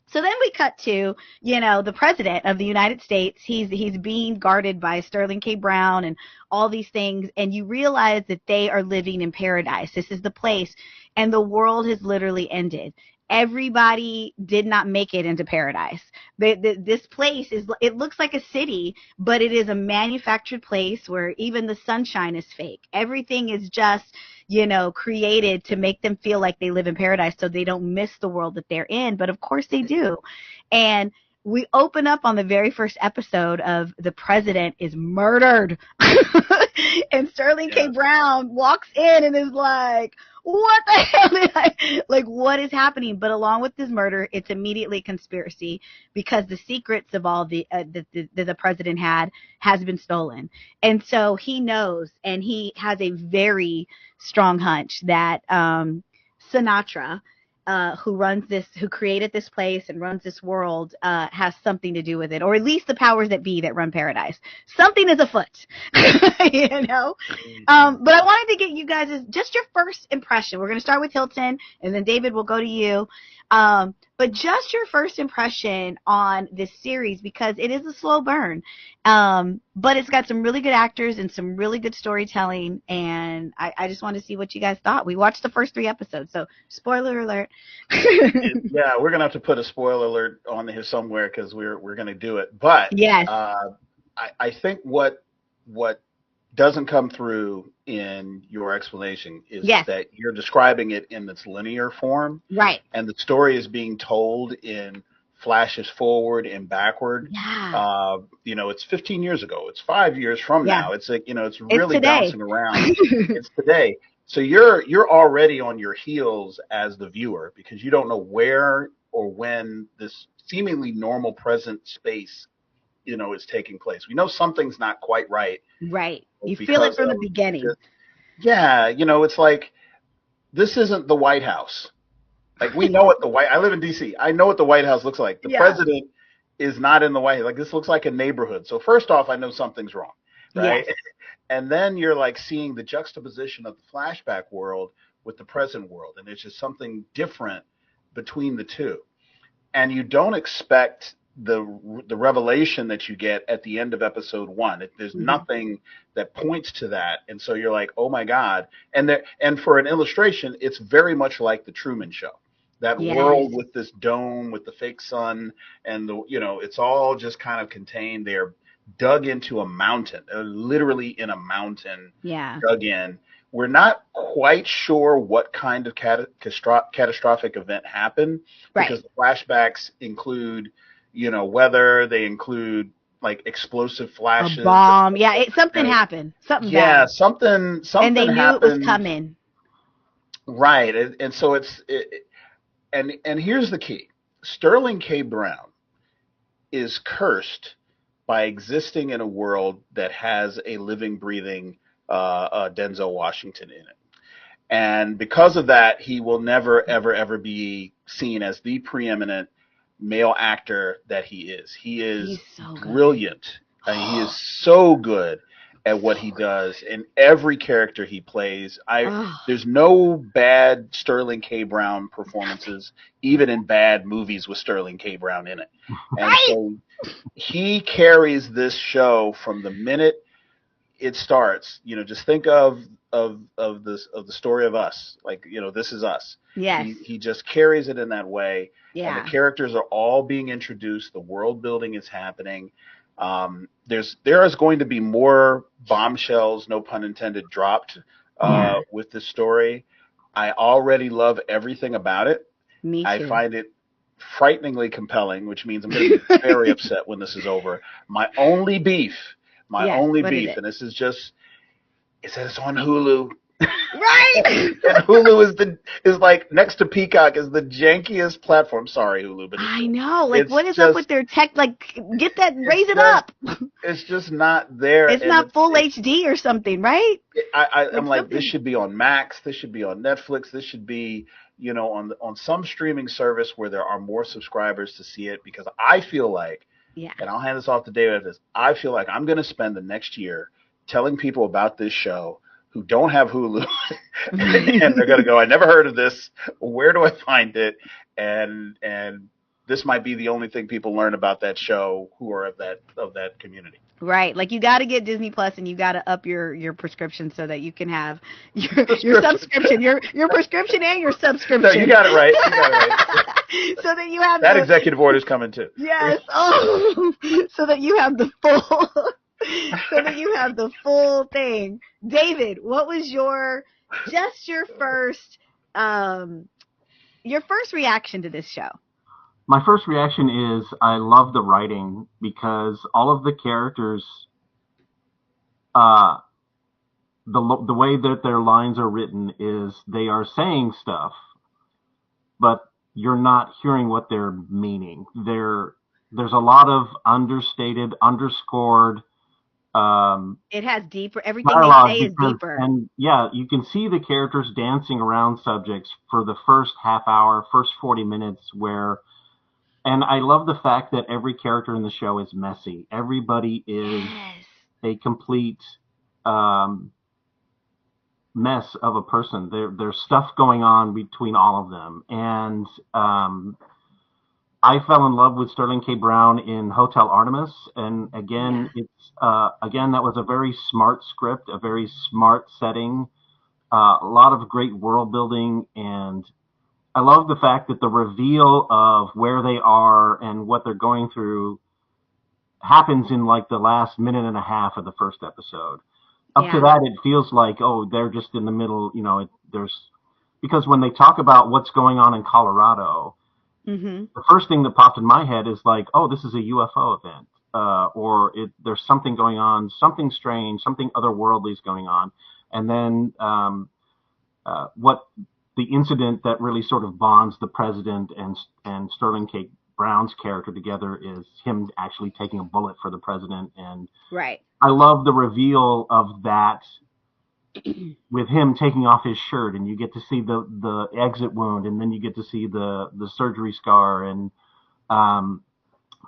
So then we cut to, the president of the United States. He's being guarded by Sterling K. Brown and all these things. And you realize that they are living in paradise. This is the place. And the world has literally ended. Everybody did not make it into paradise. This place it looks like a city, but it is a manufactured place where even the sunshine is fake. Everything is just, created to make them feel like they live in paradise so they don't miss the world that they're in. But of course they do. And we open up on the very first episode of the president is murdered. And Sterling K. Brown walks in and is like, what the hell like, what is happening? But along with this murder, it's immediately conspiracy because the secrets of all the president has been stolen. And so he knows, and he has a very strong hunch that Sinatra, who created this place and runs this world, has something to do with it, or at least the powers that be that run paradise. Something is afoot, But I wanted to get you guys just your first impression. We're going to start with Hilton, and then David will go to you. But just your first impression on this series, because it is a slow burn. But it's got some really good actors and some really good storytelling. And I just want to see what you guys thought. We watched the first 3 episodes, so spoiler alert. Yeah, we're going to have to put a spoiler alert on here somewhere because we're going to do it. But yes. I think what doesn't come through in your explanation is that you're describing it in its linear form. Right. And the story is being told in flashes forward and backward. Yeah. It's 15 years ago. It's 5 years from now. It's like, it's really bouncing around. It's today. So you're already on your heels as the viewer because you don't know where or when this seemingly normal present space is taking place. We know something's not quite right. Right. You feel it from the beginning. It's like, this isn't the White House. Like, we know what I live in DC. I know what the White House looks like. The president is not in the White House. Like, this looks like a neighborhood. So first off, I know something's wrong. right? Yes. And then you're like seeing the juxtaposition of the flashback world with the present world, and there's just something different between the two. And you don't expect the revelation that you get at the end of episode 1. There's nothing that points to that, and so you're like, oh my god. And for an illustration, it's very much like the Truman Show. That world with this dome with the fake sun, and it's all just kind of contained. They're dug into a mountain. They're literally in a mountain, dug in. We're not quite sure what kind of catastrophic event happened, because the flashbacks include, weather. They include like explosive flashes, a bomb. Yeah, something happened. Something bad. something and they happened. Knew it was coming. Right, and so and here's the key: Sterling K. Brown is cursed by existing in a world that has a living, breathing Denzel Washington in it. And because of that, he will never, ever, ever be seen as the preeminent male actor that he is. He is so brilliant. And he is so good at what he does in every character he plays. There's no bad Sterling K. Brown performances, even in bad movies with Sterling K. Brown in it. And so he carries this show from the minute it starts. Just think of the story of Us, like, This Is Us. Yes. He just carries it in that way. Yeah. And the characters are all being introduced. The world building is happening. There is going to be more bombshells, no pun intended, dropped with this story. I already love everything about it. Me too. I find it frighteningly compelling, which means I'm going to be very upset when this is over. My only beef, and this is that it's on Hulu. Right. And Hulu is like, next to Peacock, is the jankiest platform. Sorry, Hulu, but I know. Like, what is up with their tech? Like, raise it up. It's just not there. It's not full HD or something, right? I'm like, this should be on Max. This should be on Netflix. This should be, on some streaming service where there are more subscribers to see it, because I feel like, and I'll hand this off to David after this, I feel like I'm going to spend the next year telling people about this show who don't have Hulu, and they're going to go, I never heard of this. Where do I find it? And this might be the only thing people learn about that show who are of that community. Right. Like, you got to get Disney Plus, and you got to up your prescription so that you can have your subscription, your prescription and your subscription. No, you got it right. So that you have that executive order's coming too. Yes. Oh, so that you have the full. So that you have the full thing. David, what was your first reaction to this show? My first reaction is I love the writing, because all of the characters, the way that their lines are written is they are saying stuff, but you're not hearing what they're meaning. There's a lot of understated, underscored. It has deeper. Everything they say is deeper. And you can see the characters dancing around subjects for the first half hour, first 40 minutes, and I love the fact that every character in the show is messy. Everybody is a complete mess of a person. There's stuff going on between all of them. And I fell in love with Sterling K. Brown in Hotel Artemis, and again, that was a very smart script, a very smart setting, a lot of great world building, and I love the fact that the reveal of where they are and what they're going through happens in like the last minute and a half of the first episode. Up to that, it feels like, they're just in the middle, because when they talk about what's going on in Colorado, the first thing that popped in my head is like, this is a UFO event, or there's something going on, something strange, something otherworldly is going on. And then what the incident that really sort of bonds the president and Sterling K. Brown's character together is him actually taking a bullet for the president. And I love the reveal of that with him taking off his shirt, and you get to see the exit wound, and then you get to see the surgery scar. And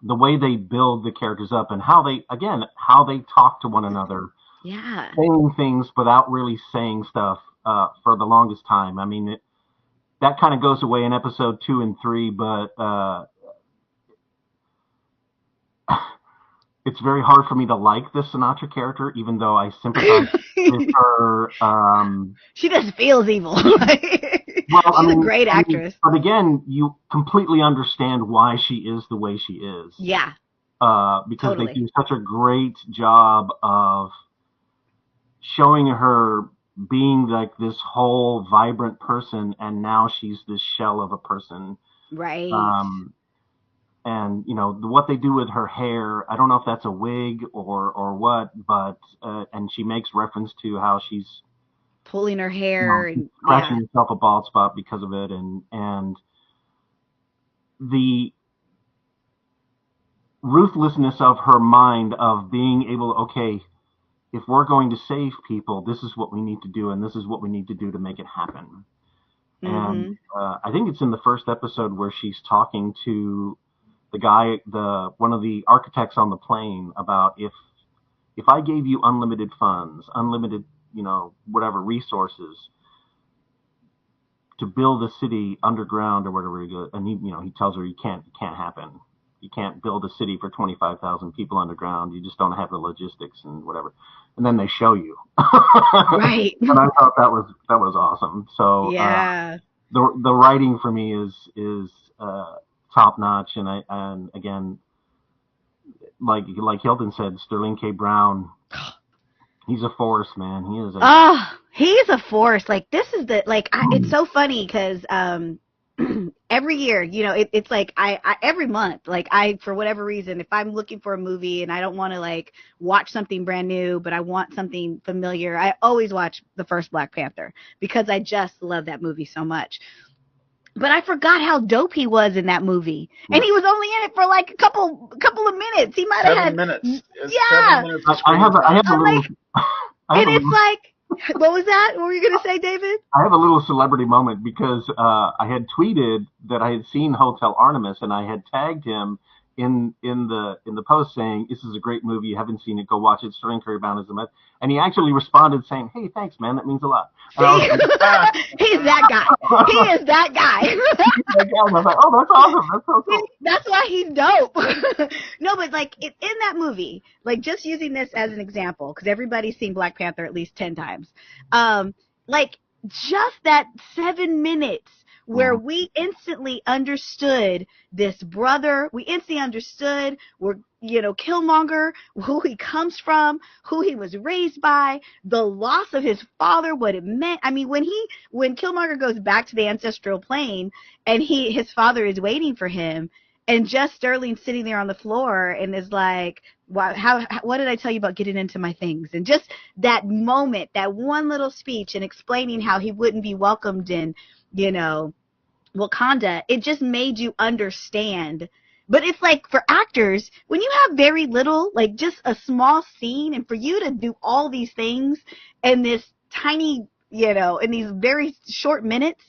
the way they build the characters up and how they talk to one another. Yeah. Saying things without really saying stuff for the longest time. I mean, that kind of goes away in episode 2 and 3, but it's very hard for me to like this Sinatra character, even though I sympathize with her. She just feels evil. She's a great actress. But again, you completely understand why she is the way she is. Yeah. Because they do such a great job of showing her being like this whole vibrant person, and now she's this shell of a person. Right. And what they do with her hair, I don't know if that's a wig or what, but and she makes reference to how she's pulling her hair and scratching herself a bald spot because of it, and the ruthlessness of her mind of being able, okay, if we're going to save people, this is what we need to do, and this is what we need to do to make it happen. And I think it's in the first episode where she's talking to the guy, one of the architects on the plane, about if I gave you unlimited funds, unlimited, whatever resources to build a city underground or whatever, and he tells her it can't happen. You can't build a city for 25,000 people underground. You just don't have the logistics and whatever. And then they show you. Right. And I thought that was awesome. So yeah, the writing for me is top notch. And again, like Hilton said, Sterling K. Brown, he's a force, man. He is. He's a force. Like this is it's so funny because every year, it's like I every month, like for whatever reason, if I'm looking for a movie and I don't want to like watch something brand new, but I want something familiar, I always watch the first Black Panther because I just love that movie so much. But I forgot how dope he was in that movie, and he was only in it for like a couple of minutes. He might have had 7 minutes. Yeah, 7 minutes. I have a little. And it's like, what was that? What were you gonna say, David? I have a little celebrity moment because I had tweeted that I had seen Hotel Artemis, and I had tagged him in the post saying, "This is a great movie. You haven't seen it? Go watch it. Sterling K. Brown is the best." And he actually responded saying, "Hey, thanks, man. That means a lot." He's that guy. He is that guy. I was like, "Oh, that's awesome. That's so cool." That's why he's dope. No, but like in that movie, like just using this as an example, because everybody's seen Black Panther at least 10 times. Like just that 7 minutes where we instantly understood this brother. We instantly understood Killmonger, who he comes from, who he was raised by, the loss of his father, what it meant. I mean, when Killmonger goes back to the ancestral plane and his father is waiting for him, and just Sterling sitting there on the floor and is like, what did I tell you about getting into my things? And just that moment, that one little speech and explaining how he wouldn't be welcomed in, Wakanda, it just made you understand. But it's like for actors, when you have very little, like just a small scene, and for you to do all these things in this tiny, in these very short minutes,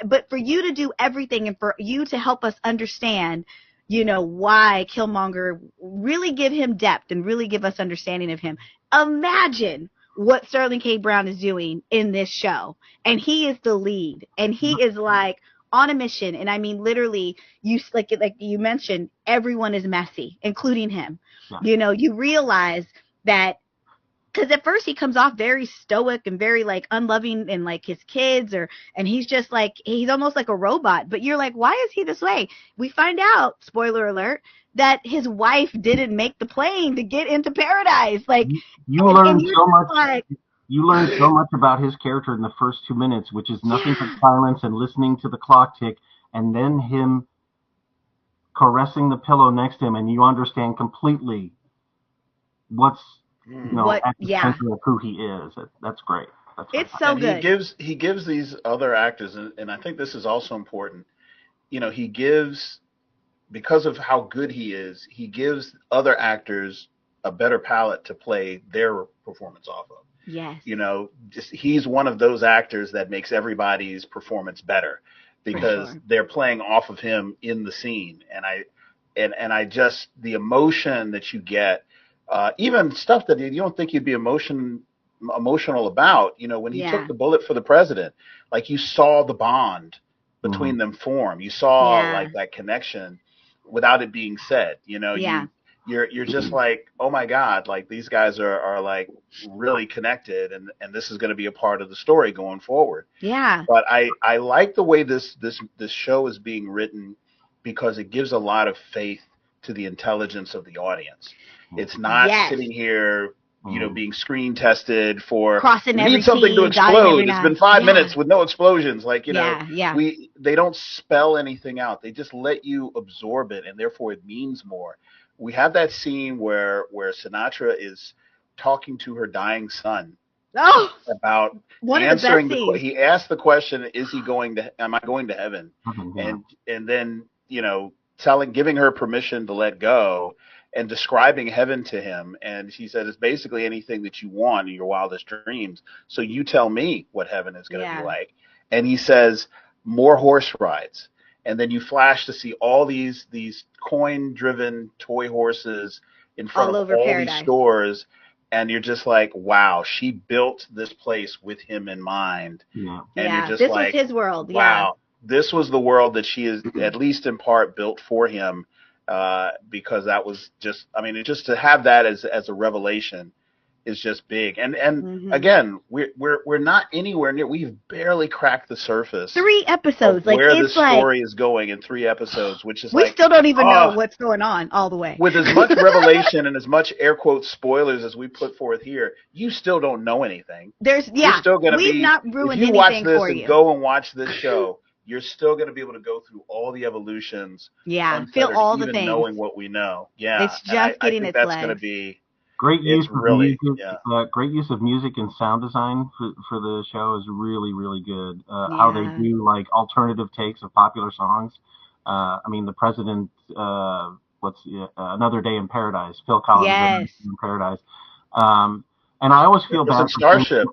but for you to do everything and for you to help us understand, why Killmonger, really give him depth and really give us understanding of him. Imagine what Sterling K. Brown is doing in this show. And he is the lead. And he is like on a mission. And I mean, literally, like you mentioned, everyone is messy, including him. Yeah. You realize that, because at first he comes off very stoic and very like unloving and like his kids, and he's just like, he's almost like a robot. But you're like, why is he this way? We find out, spoiler alert, that his wife didn't make the plane to get into paradise. Like you learn so much. Like, you learn so much about his character in the first 2 minutes, which is nothing but silence and listening to the clock tick, and then him caressing the pillow next to him, and you understand completely what's of who he is. That's great. It's so good. He gives these other actors, and I think this is also important. He gives, because of how good he is, he gives other actors a better palette to play their performance off of. Yes. He's one of those actors that makes everybody's performance better because they're playing off of him in the scene. And and I just, the emotion that you get, even stuff that you don't think you'd be emotional about, when he took the bullet for the president, like you saw the bond between them form. You saw like that connection without it being said, you're just like, oh my God, like these guys are like really connected, and this is going to be a part of the story going forward. Yeah. But I like the way this show is being written, because it gives a lot of faith to the intelligence of the audience. It's not sitting here, being screen tested for crossing we every need something to explode. It's been 5 minutes with no explosions. Like, they don't spell anything out. They just let you absorb it, and therefore it means more. We have that scene where Sinatra is talking to her dying son about answering he asked the question, am I going to heaven? And then, giving her permission to let go and describing heaven to him. And she said, it's basically anything that you want in your wildest dreams. So you tell me what heaven is going to be like. And he says, more horse rides. And then you flash to see all these coin-driven toy horses in front of all these stores. And you're just like, wow, she built this place with him in mind. Yeah. And you're just this like, was his world. Wow, this was the world that she is, at least in part, built for him. Because that was just, just to have that as a revelation is just big. And again, we're not anywhere near. We've barely cracked the surface. 3 episodes, like where the story is going in 3 episodes, which is we still don't even know what's going on all the way. With as much revelation and as much air quote spoilers as we put forth here, you still don't know anything. You're still going to we've not ruined if you anything watch this for and you. go and watch this show. You're still going to be able to go through all the evolutions. Yeah, feel all the things. Knowing what we know. Yeah, it's just getting its legs. That's going to be great use of music. Great use of music and sound design for the show is really, really good. How they do like alternative takes of popular songs. The president. Another Day in Paradise? Phil Collins. Yes. In Paradise. And I always feel bad. Starship.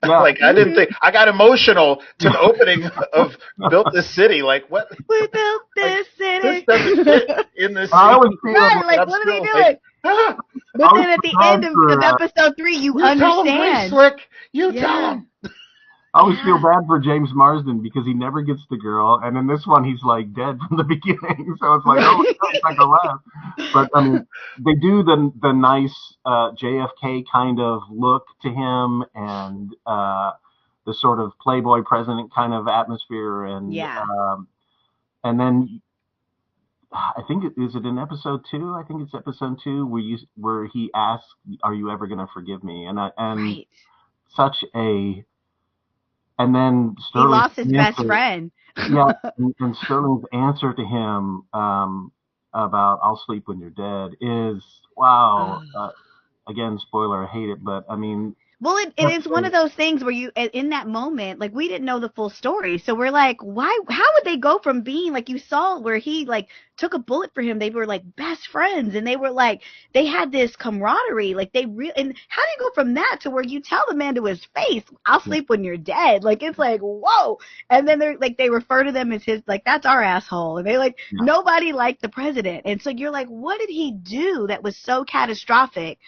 Like I didn't think I got emotional to the opening of Built This City. Like what? We built this city. This doesn't fit in this. Right, like what are we doing? But then at the end of episode 3, you understand. You tell him. I always feel bad for James Marsden because he never gets the girl, and in this one he's like dead from the beginning. So it's like, it's like a laugh. But they do the nice JFK kind of look to him, and the sort of Playboy president kind of atmosphere, and and then I think is it in episode 2? I think it's episode 2 where he asks, "Are you ever going to forgive me?" And such a And then Sterling, he lost his best friend. Yeah, and Sterling's answer to him about "I'll sleep when you're dead" is wow. Again, spoiler, I hate it, but well, it is one of those things where you, in that moment, like we didn't know the full story, so we're like, why? How would they go from being like you saw where he like took a bullet for him? They were like best friends, and they were like they had this camaraderie, like and how do you go from that to where you tell the man to his face, "I'll sleep when you're dead"? Like it's like whoa, and then they're like they refer to them as his like that's our asshole, and they like nobody liked the president, and so you're like, what did he do that was so catastrophic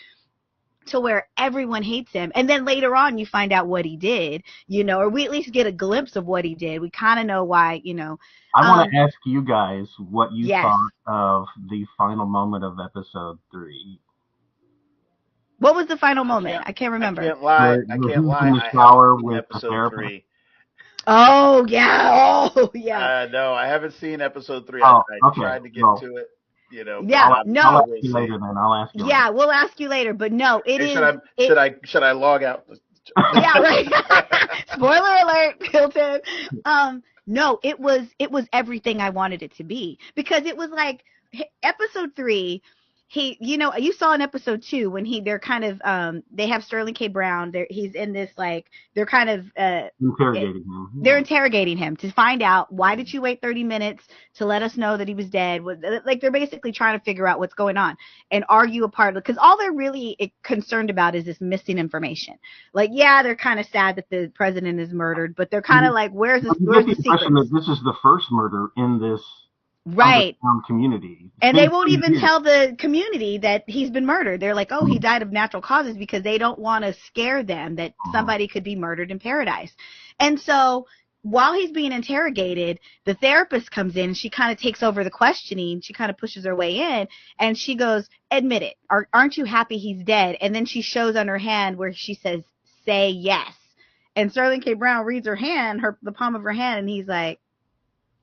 to where everyone hates him? And then later on you find out what he did, or we at least get a glimpse of what he did. We kind of know why, I want to ask you guys what you thought of the final moment of episode 3. What was the final moment? I can't remember. I can't lie. In the shower with episode 3. Oh yeah. Oh yeah. No, I haven't seen episode 3. I tried to get to it. Yeah, no. I'll ask you later, then. I'll ask you. Yeah, later. We'll ask you later, but no, it is. Should I log out? Yeah, right. Spoiler alert, Hilton. No, it was everything I wanted it to be, because it was like episode 3. You saw in episode 2 when they're kind of they have Sterling K. Brown. He's in this like they're kind of interrogating him. They're interrogating him to find out why did you wait 30 minutes to let us know that he was dead. Like they're basically trying to figure out what's going on and argue a part of it, because all they're really concerned about is this missing information. Like they're kind of sad that the president is murdered, but they're kind of like where's the secret? That this is the first murder in this. right community. And they won't even tell the community that he's been murdered. They're like, oh, he died of natural causes, because they don't want to scare them that somebody could be murdered in paradise. And so while he's being interrogated, the therapist comes in and she kind of takes over the questioning. She kind of pushes her way in and she goes, admit it. Aren't you happy he's dead? And then she shows on her hand where she says, say yes. And Sterling K. Brown reads her hand, the palm of her hand, and he's like,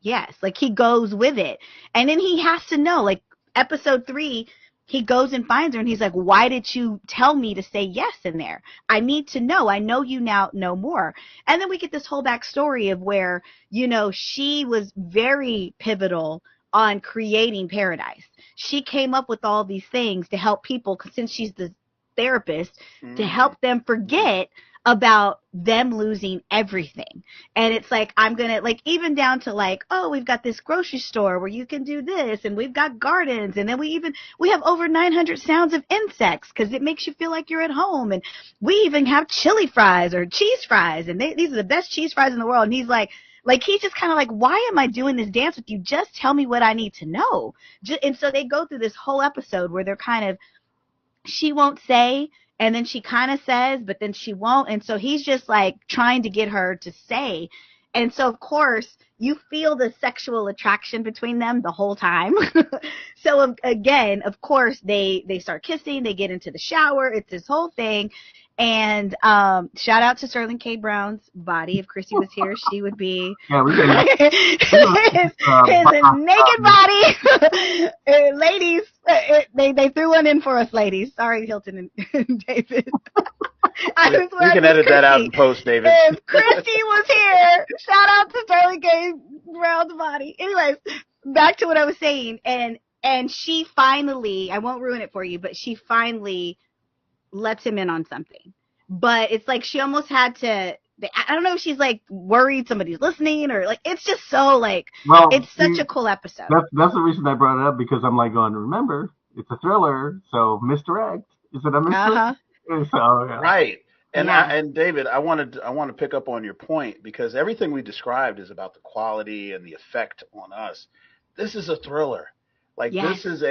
yes. Like, he goes with it. And then he has to know, like, episode 3, he goes and finds her and he's like, why did you tell me to say yes in there? I need to know. I know you now know more. And then we get this whole backstory of where, you know, she was very pivotal on creating Paradise. She came up with all these things to help people, since she's the therapist, to help them forget about them losing everything. And it's like, I'm going to, like, even down to like, oh, we've got this grocery store where you can do this, and we've got gardens, and then we have over 900 sounds of insects because it makes you feel like you're at home. And we even have chili fries or cheese fries, and these are the best cheese fries in the world. And he's like he's just kind of like, why am I doing this dance with you? Just tell me what I need to know. And so they go through this whole episode where they're kind of, she won't say, and then she kind of says, but then she won't. And so he's just like trying to get her to say. And so, of course, you feel the sexual attraction between them the whole time. So, again, of course, they start kissing. They get into the shower. It's this whole thing. And shout out to Sterling K. Brown's body. If Chrissy was here, she would be his naked body. Ladies, they threw one in for us, ladies. Sorry, Hilton and David. We can edit that out in post, David. If Chrissy was here, shout out to Sterling K. Brown's body. Anyways, back to what I was saying. And she finally, I won't ruin it for you, but she finally lets him in on something. But it's like she almost had to, I don't know if she's like worried somebody's listening, or like, it's just so like, it's such a cool episode. That's the reason I brought it up, because I'm like going, remember, it's a thriller, so misdirect. Is it a misdirect? So, yeah. Right. And and David, I want to pick up on your point, because everything we described is about the quality and the effect on us. This is a thriller. Like, this is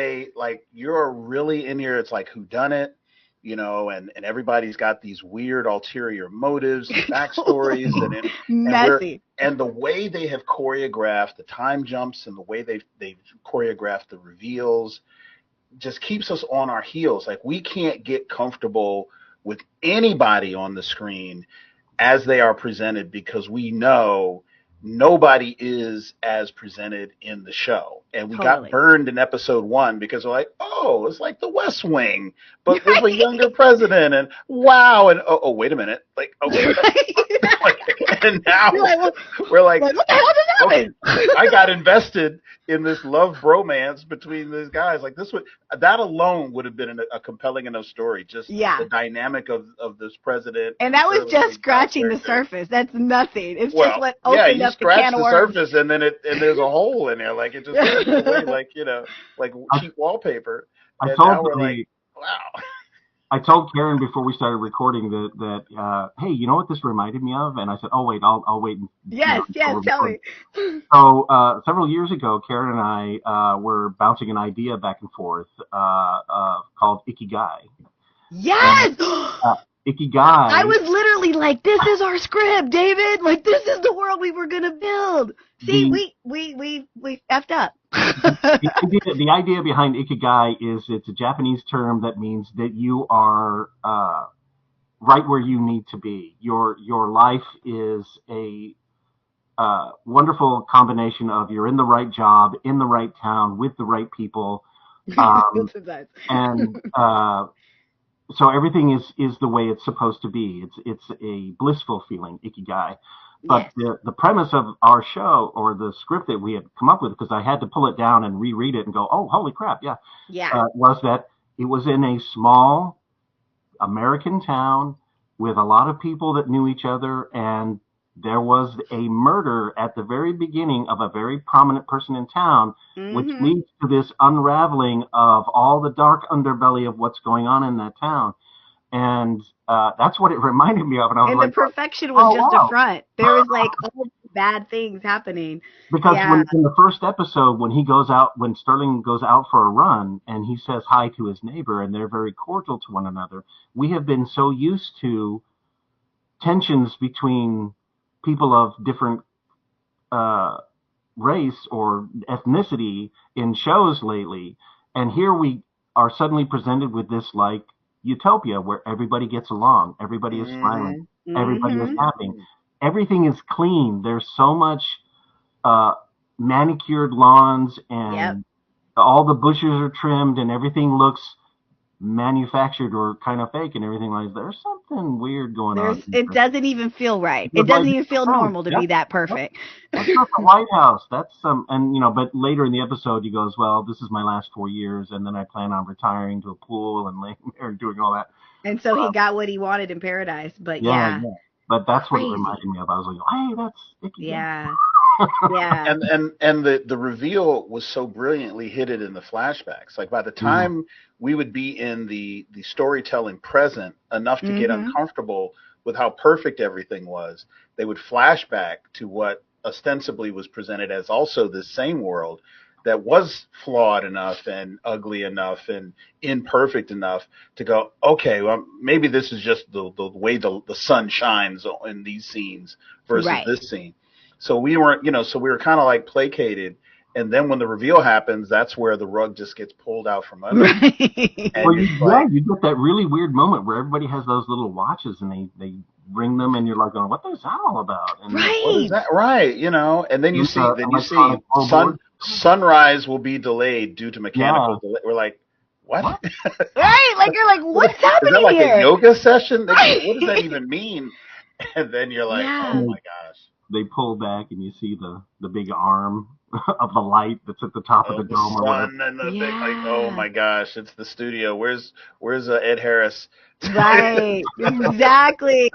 you're really in here. It's like whodunit, you know, and everybody's got these weird ulterior motives and backstories messy. And the way they have choreographed the time jumps and the way they've choreographed the reveals just keeps us on our heels. Like, we can't get comfortable with anybody on the screen as they are presented, because we know nobody is as presented in the show. And we got burned in episode 1 because we're like, oh, it's like the West Wing, but with a younger president, and wow, and oh wait a minute, like, okay. And now we're like, what the hell just happened? I got invested in this love bromance between these guys. Like, that alone would have been a compelling enough story. Just the dynamic of this president. And that was just scratching the surface. That's nothing. It's just what opened up the can of worms. Surface, and then there's a hole in there. Like, it just goes away, like, you know, like cheap wallpaper. And now we're like, wow. I told Karen before we started recording that hey, you know what this reminded me of? And I said, oh wait, I'll wait. Yes, tell me. So several years ago, Karen and I were bouncing an idea back and forth called Ikigai. Yes. And, Ikigai. I was literally like, this is our script, David. Like, this is the world we were gonna build. See, we effed up. The idea behind Ikigai is it's a Japanese term that means that you are right where you need to be. Your life is a wonderful combination of you're in the right job, in the right town, with the right people, and so everything is the way it's supposed to be. It's a blissful feeling, Ikigai. But the premise of our show, or the script that we had come up with, because I had to pull it down and reread it and go, oh, holy crap, was that it was in a small American town with a lot of people that knew each other, and there was a murder at the very beginning of a very prominent person in town, which leads to this unraveling of all the dark underbelly of what's going on in that town. And that's what it reminded me of. And I was the perfection was just a front. There was like all bad things happening. Because when, in the first episode, when Sterling goes out for a run and he says hi to his neighbor and they're very cordial to one another, we have been so used to tensions between people of different race or ethnicity in shows lately, and here we are suddenly presented with this like utopia where everybody gets along, everybody is smiling, everybody is happy, everything is clean. There's so much manicured lawns, and all the bushes are trimmed, and everything looks manufactured or kind of fake and everything. Like, there's something weird going on. It doesn't even feel right. It doesn't even feel normal to be that perfect. That's not the White House. That's and but later in the episode he goes, well, this is my last 4 years, and then I plan on retiring to a pool and laying there and doing all that. And so he got what he wanted in paradise. But but that's what it reminded me of. I was like, hey, that's icky. Yeah. And the reveal was so brilliantly hidden in the flashbacks. Like by the time we would be in the storytelling present enough to get uncomfortable with how perfect everything was, they would flash back to what ostensibly was presented as also this same world that was flawed enough and ugly enough and imperfect enough to go, okay, well, maybe this is just the way the sun shines in these scenes versus this scene. So we weren't, so we were kind of like placated. And then when the reveal happens, that's where the rug just gets pulled out from under. Well, you get that really weird moment where everybody has those little watches and they ring them, and you're like, going, what is that all about? And what is that? Right. And then you see sunrise will be delayed due to mechanical delay. We're like, what? Right. Like, you're like, what's happening here? Is that like here? a yoga session? What does that even mean? And then you're like, oh my gosh. They pull back and you see the big arm of the light that's at the top of the dome. The sun and the big, like, oh my gosh, it's the studio. Where's Ed Harris? Right, exactly.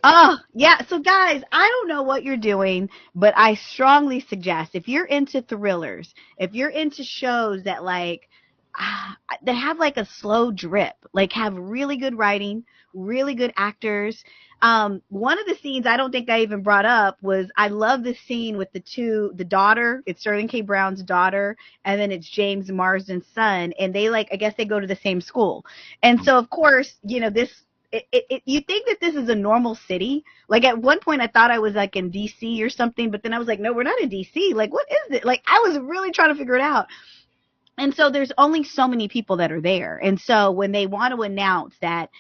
Oh, yeah. So guys, I don't know what you're doing, but I strongly suggest if you're into thrillers, if you're into shows that that have like a slow drip, like have really good writing, really good actors. One of the scenes I don't think I even brought up was I love the scene with the daughter. It's Sterling K. Brown's daughter, and then it's James Marsden's son, and they I guess they go to the same school. And so of course, you think that this is a normal city. Like at one point I thought I was like in DC or something, but then I was like, no, we're not in DC. Like, what is it? Like, I was really trying to figure it out. And so there's only so many people that are there. And so when they want to announce that,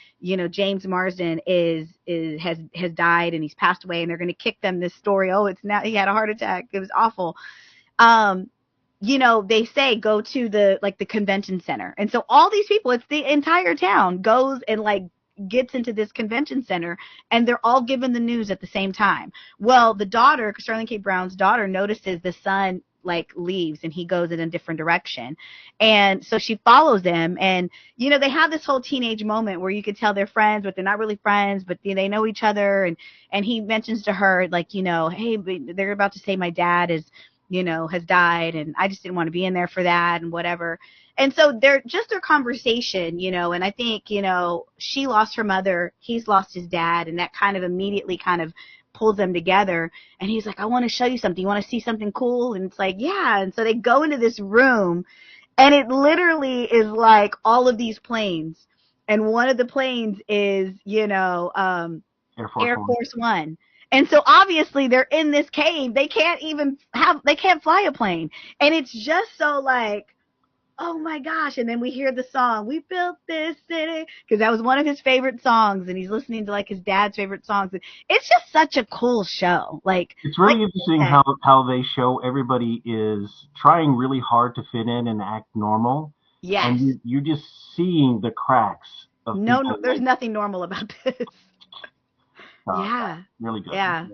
James Marsden has died and he's passed away, and they're going to kick them this story. Oh, it's now he had a heart attack. It was awful. They say go to the convention center. And so all these people, it's the entire town goes and gets into this convention center, and they're all given the news at the same time. Well, the daughter, Sterling K. Brown's daughter, notices the son leaves and he goes in a different direction. And so she follows them, and they have this whole teenage moment where you could tell they're friends, but they're not really friends, but they know each other. And he mentions to her hey, they're about to say my dad has died, and I just didn't want to be in there for that and whatever. And so their conversation, and I think, she lost her mother, he's lost his dad, and that kind of immediately kind of pulls them together. And he's like, I want to show you something. You want to see something cool? And it's like, yeah. And so they go into this room, and it literally is like all of these planes. And one of the planes is, Air Force One. And so obviously they're in this cave. They can't fly a plane. And it's just so oh my gosh. And then we hear the song, We Built This City, because that was one of his favorite songs, and he's listening to his dad's favorite songs. It's just such a cool show. It's really interesting how they show everybody is trying really hard to fit in and act normal. Yes. And you're just seeing the cracks of No, there's nothing normal about this. Yeah. Really good. Yeah.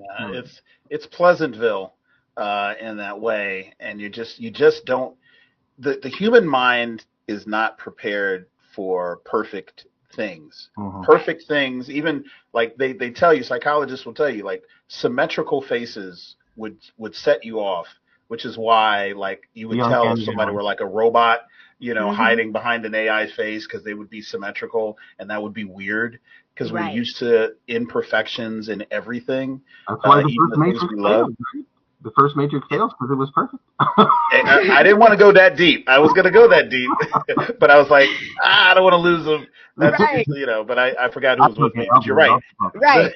It's Pleasantville in that way, and you just don't. The human mind is not prepared for perfect things. Perfect things, even they tell you, psychologists will tell you, symmetrical faces would set you off, which is why you would tell if somebody were like a robot, hiding behind an AI's face because they would be symmetrical and that would be weird because we're used to imperfections in everything. That's why the first Matrix failed. The first Matrix failed because it was perfect. I didn't want to go that deep. I was going to go that deep, but I was like, I don't want to lose them. That's, but I forgot who was with me. But you're right. Right.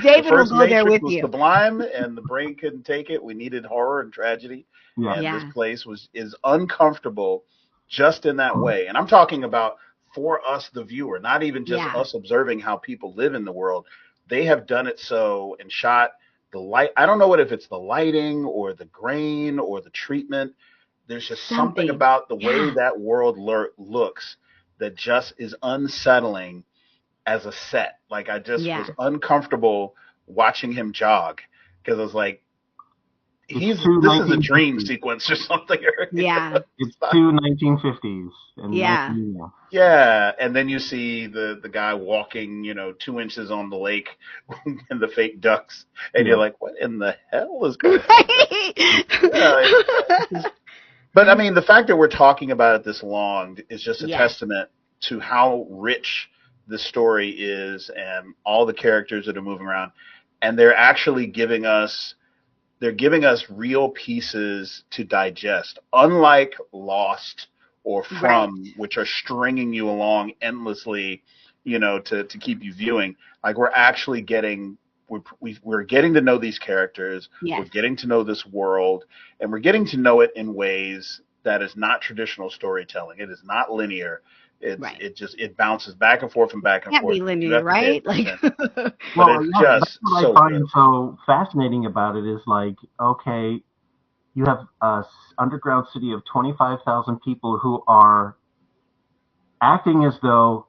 David will go there with you. The Matrix was sublime, and the brain couldn't take it. We needed horror and tragedy, and this place is uncomfortable just in that way. And I'm talking about for us, the viewer, not even just us observing how people live in the world. They have done it so and shot the light. I don't know if it's the lighting or the grain or the treatment. There's just something about the way that world looks that just is unsettling as a set. Like I just was uncomfortable watching him jog because I was like, this is a dream sequence or something. It's two 1950s. And then you see the guy walking, 2 inches on the lake and the fake ducks, and you're like, what in the hell is going on? But I mean, the fact that we're talking about it this long is just a testament to how rich the story is and all the characters that are moving around, and they're actually giving us real pieces to digest, unlike Lost or From, which are stringing you along endlessly, to keep you viewing. Like we're actually we're getting to know these characters, we're getting to know this world, and we're getting to know it in ways that is not traditional storytelling. It is not linear. It bounces back and forth and back and forth. Can't be linear, right? But it's just what I find so fascinating about it is like, okay, you have a underground city of 25,000 people who are acting as though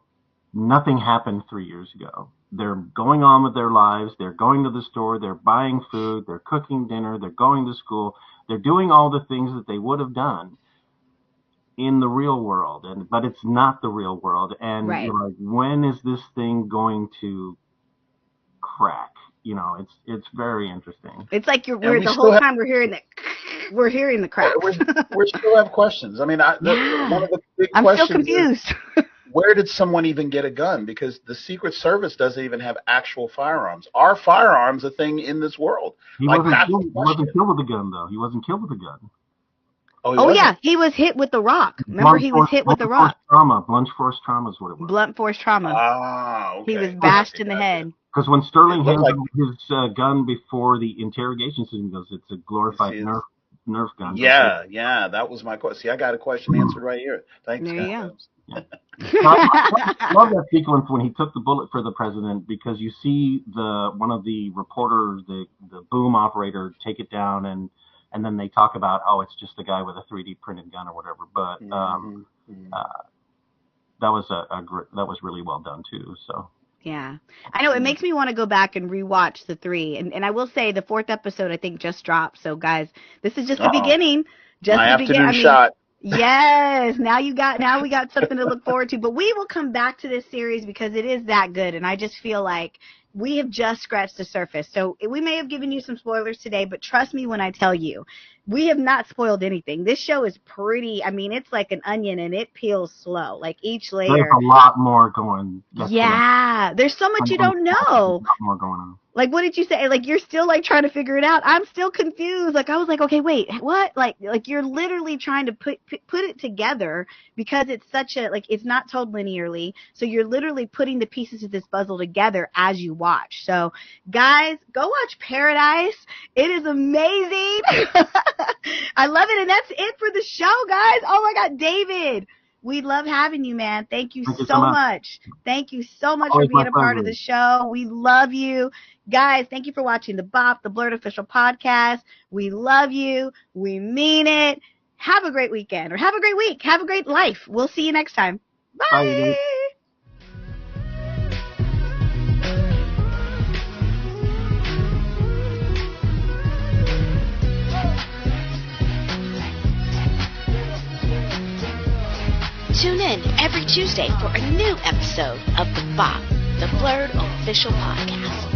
nothing happened 3 years ago. They're going on with their lives. They're going to the store. They're buying food. They're cooking dinner. They're going to school. They're doing all the things that they would have done in the real world, but it's not the real world. And you're like, when is this thing going to crack? It's very interesting. It's like the whole time we're hearing the crack. We still have questions. I mean, one of the big questions. I'm still confused. Where did someone even get a gun? Because the Secret Service doesn't even have actual firearms. Are firearms a thing in this world? He wasn't killed with a gun, though. He wasn't killed with a gun. He was hit with the rock. Remember, he was hit with the rock. Blunt force trauma is what it was. Blunt force trauma. Ah, okay. He was bashed in the head. Because when Sterling handed his gun before the interrogation system, goes, it's a glorified Nerf gun. Yeah, that was my question. See, I got a question answered right here. Thanks. There you go. I love that sequence when he took the bullet for the president, because you see one of the reporters, the boom operator, take it down, and then they talk about, it's just a guy with a 3D printed gun or whatever. But that was really well done too. So. Yeah, I know it makes me want to go back and rewatch the 3, and I will say the 4th episode I think just dropped. So guys, this is just the beginning. Just my the beginning. Afternoon shot. Yes, now we got something to look forward to. But we will come back to this series because it is that good, and I just feel like we have just scratched the surface. So we may have given you some spoilers today, but trust me when I tell you, we have not spoiled anything. This show is it's like an onion, and it peels slow. Like each layer. There's a lot more going. There's so much you don't know. A lot more going on. Like, what did you say? Like, you're still, like, trying to figure it out. I'm still confused. Like, I was like, okay, wait, what? Like you're literally trying to put it together because it's such a, like, it's not told linearly. So you're literally putting the pieces of this puzzle together as you watch. So, guys, go watch Paradise. It is amazing. I love it. And that's it for the show, guys. Oh, my God, David. We love having you, man. Thank you so much. Thank you so much for being a part of the show. We love you. Guys, thank you for watching the BOP, the Blurred Official Podcast. We love you. We mean it. Have a great weekend, or have a great week. Have a great life. We'll see you next time. Bye. Tune in every Tuesday for a new episode of the BOP, the Blurred Official Podcast.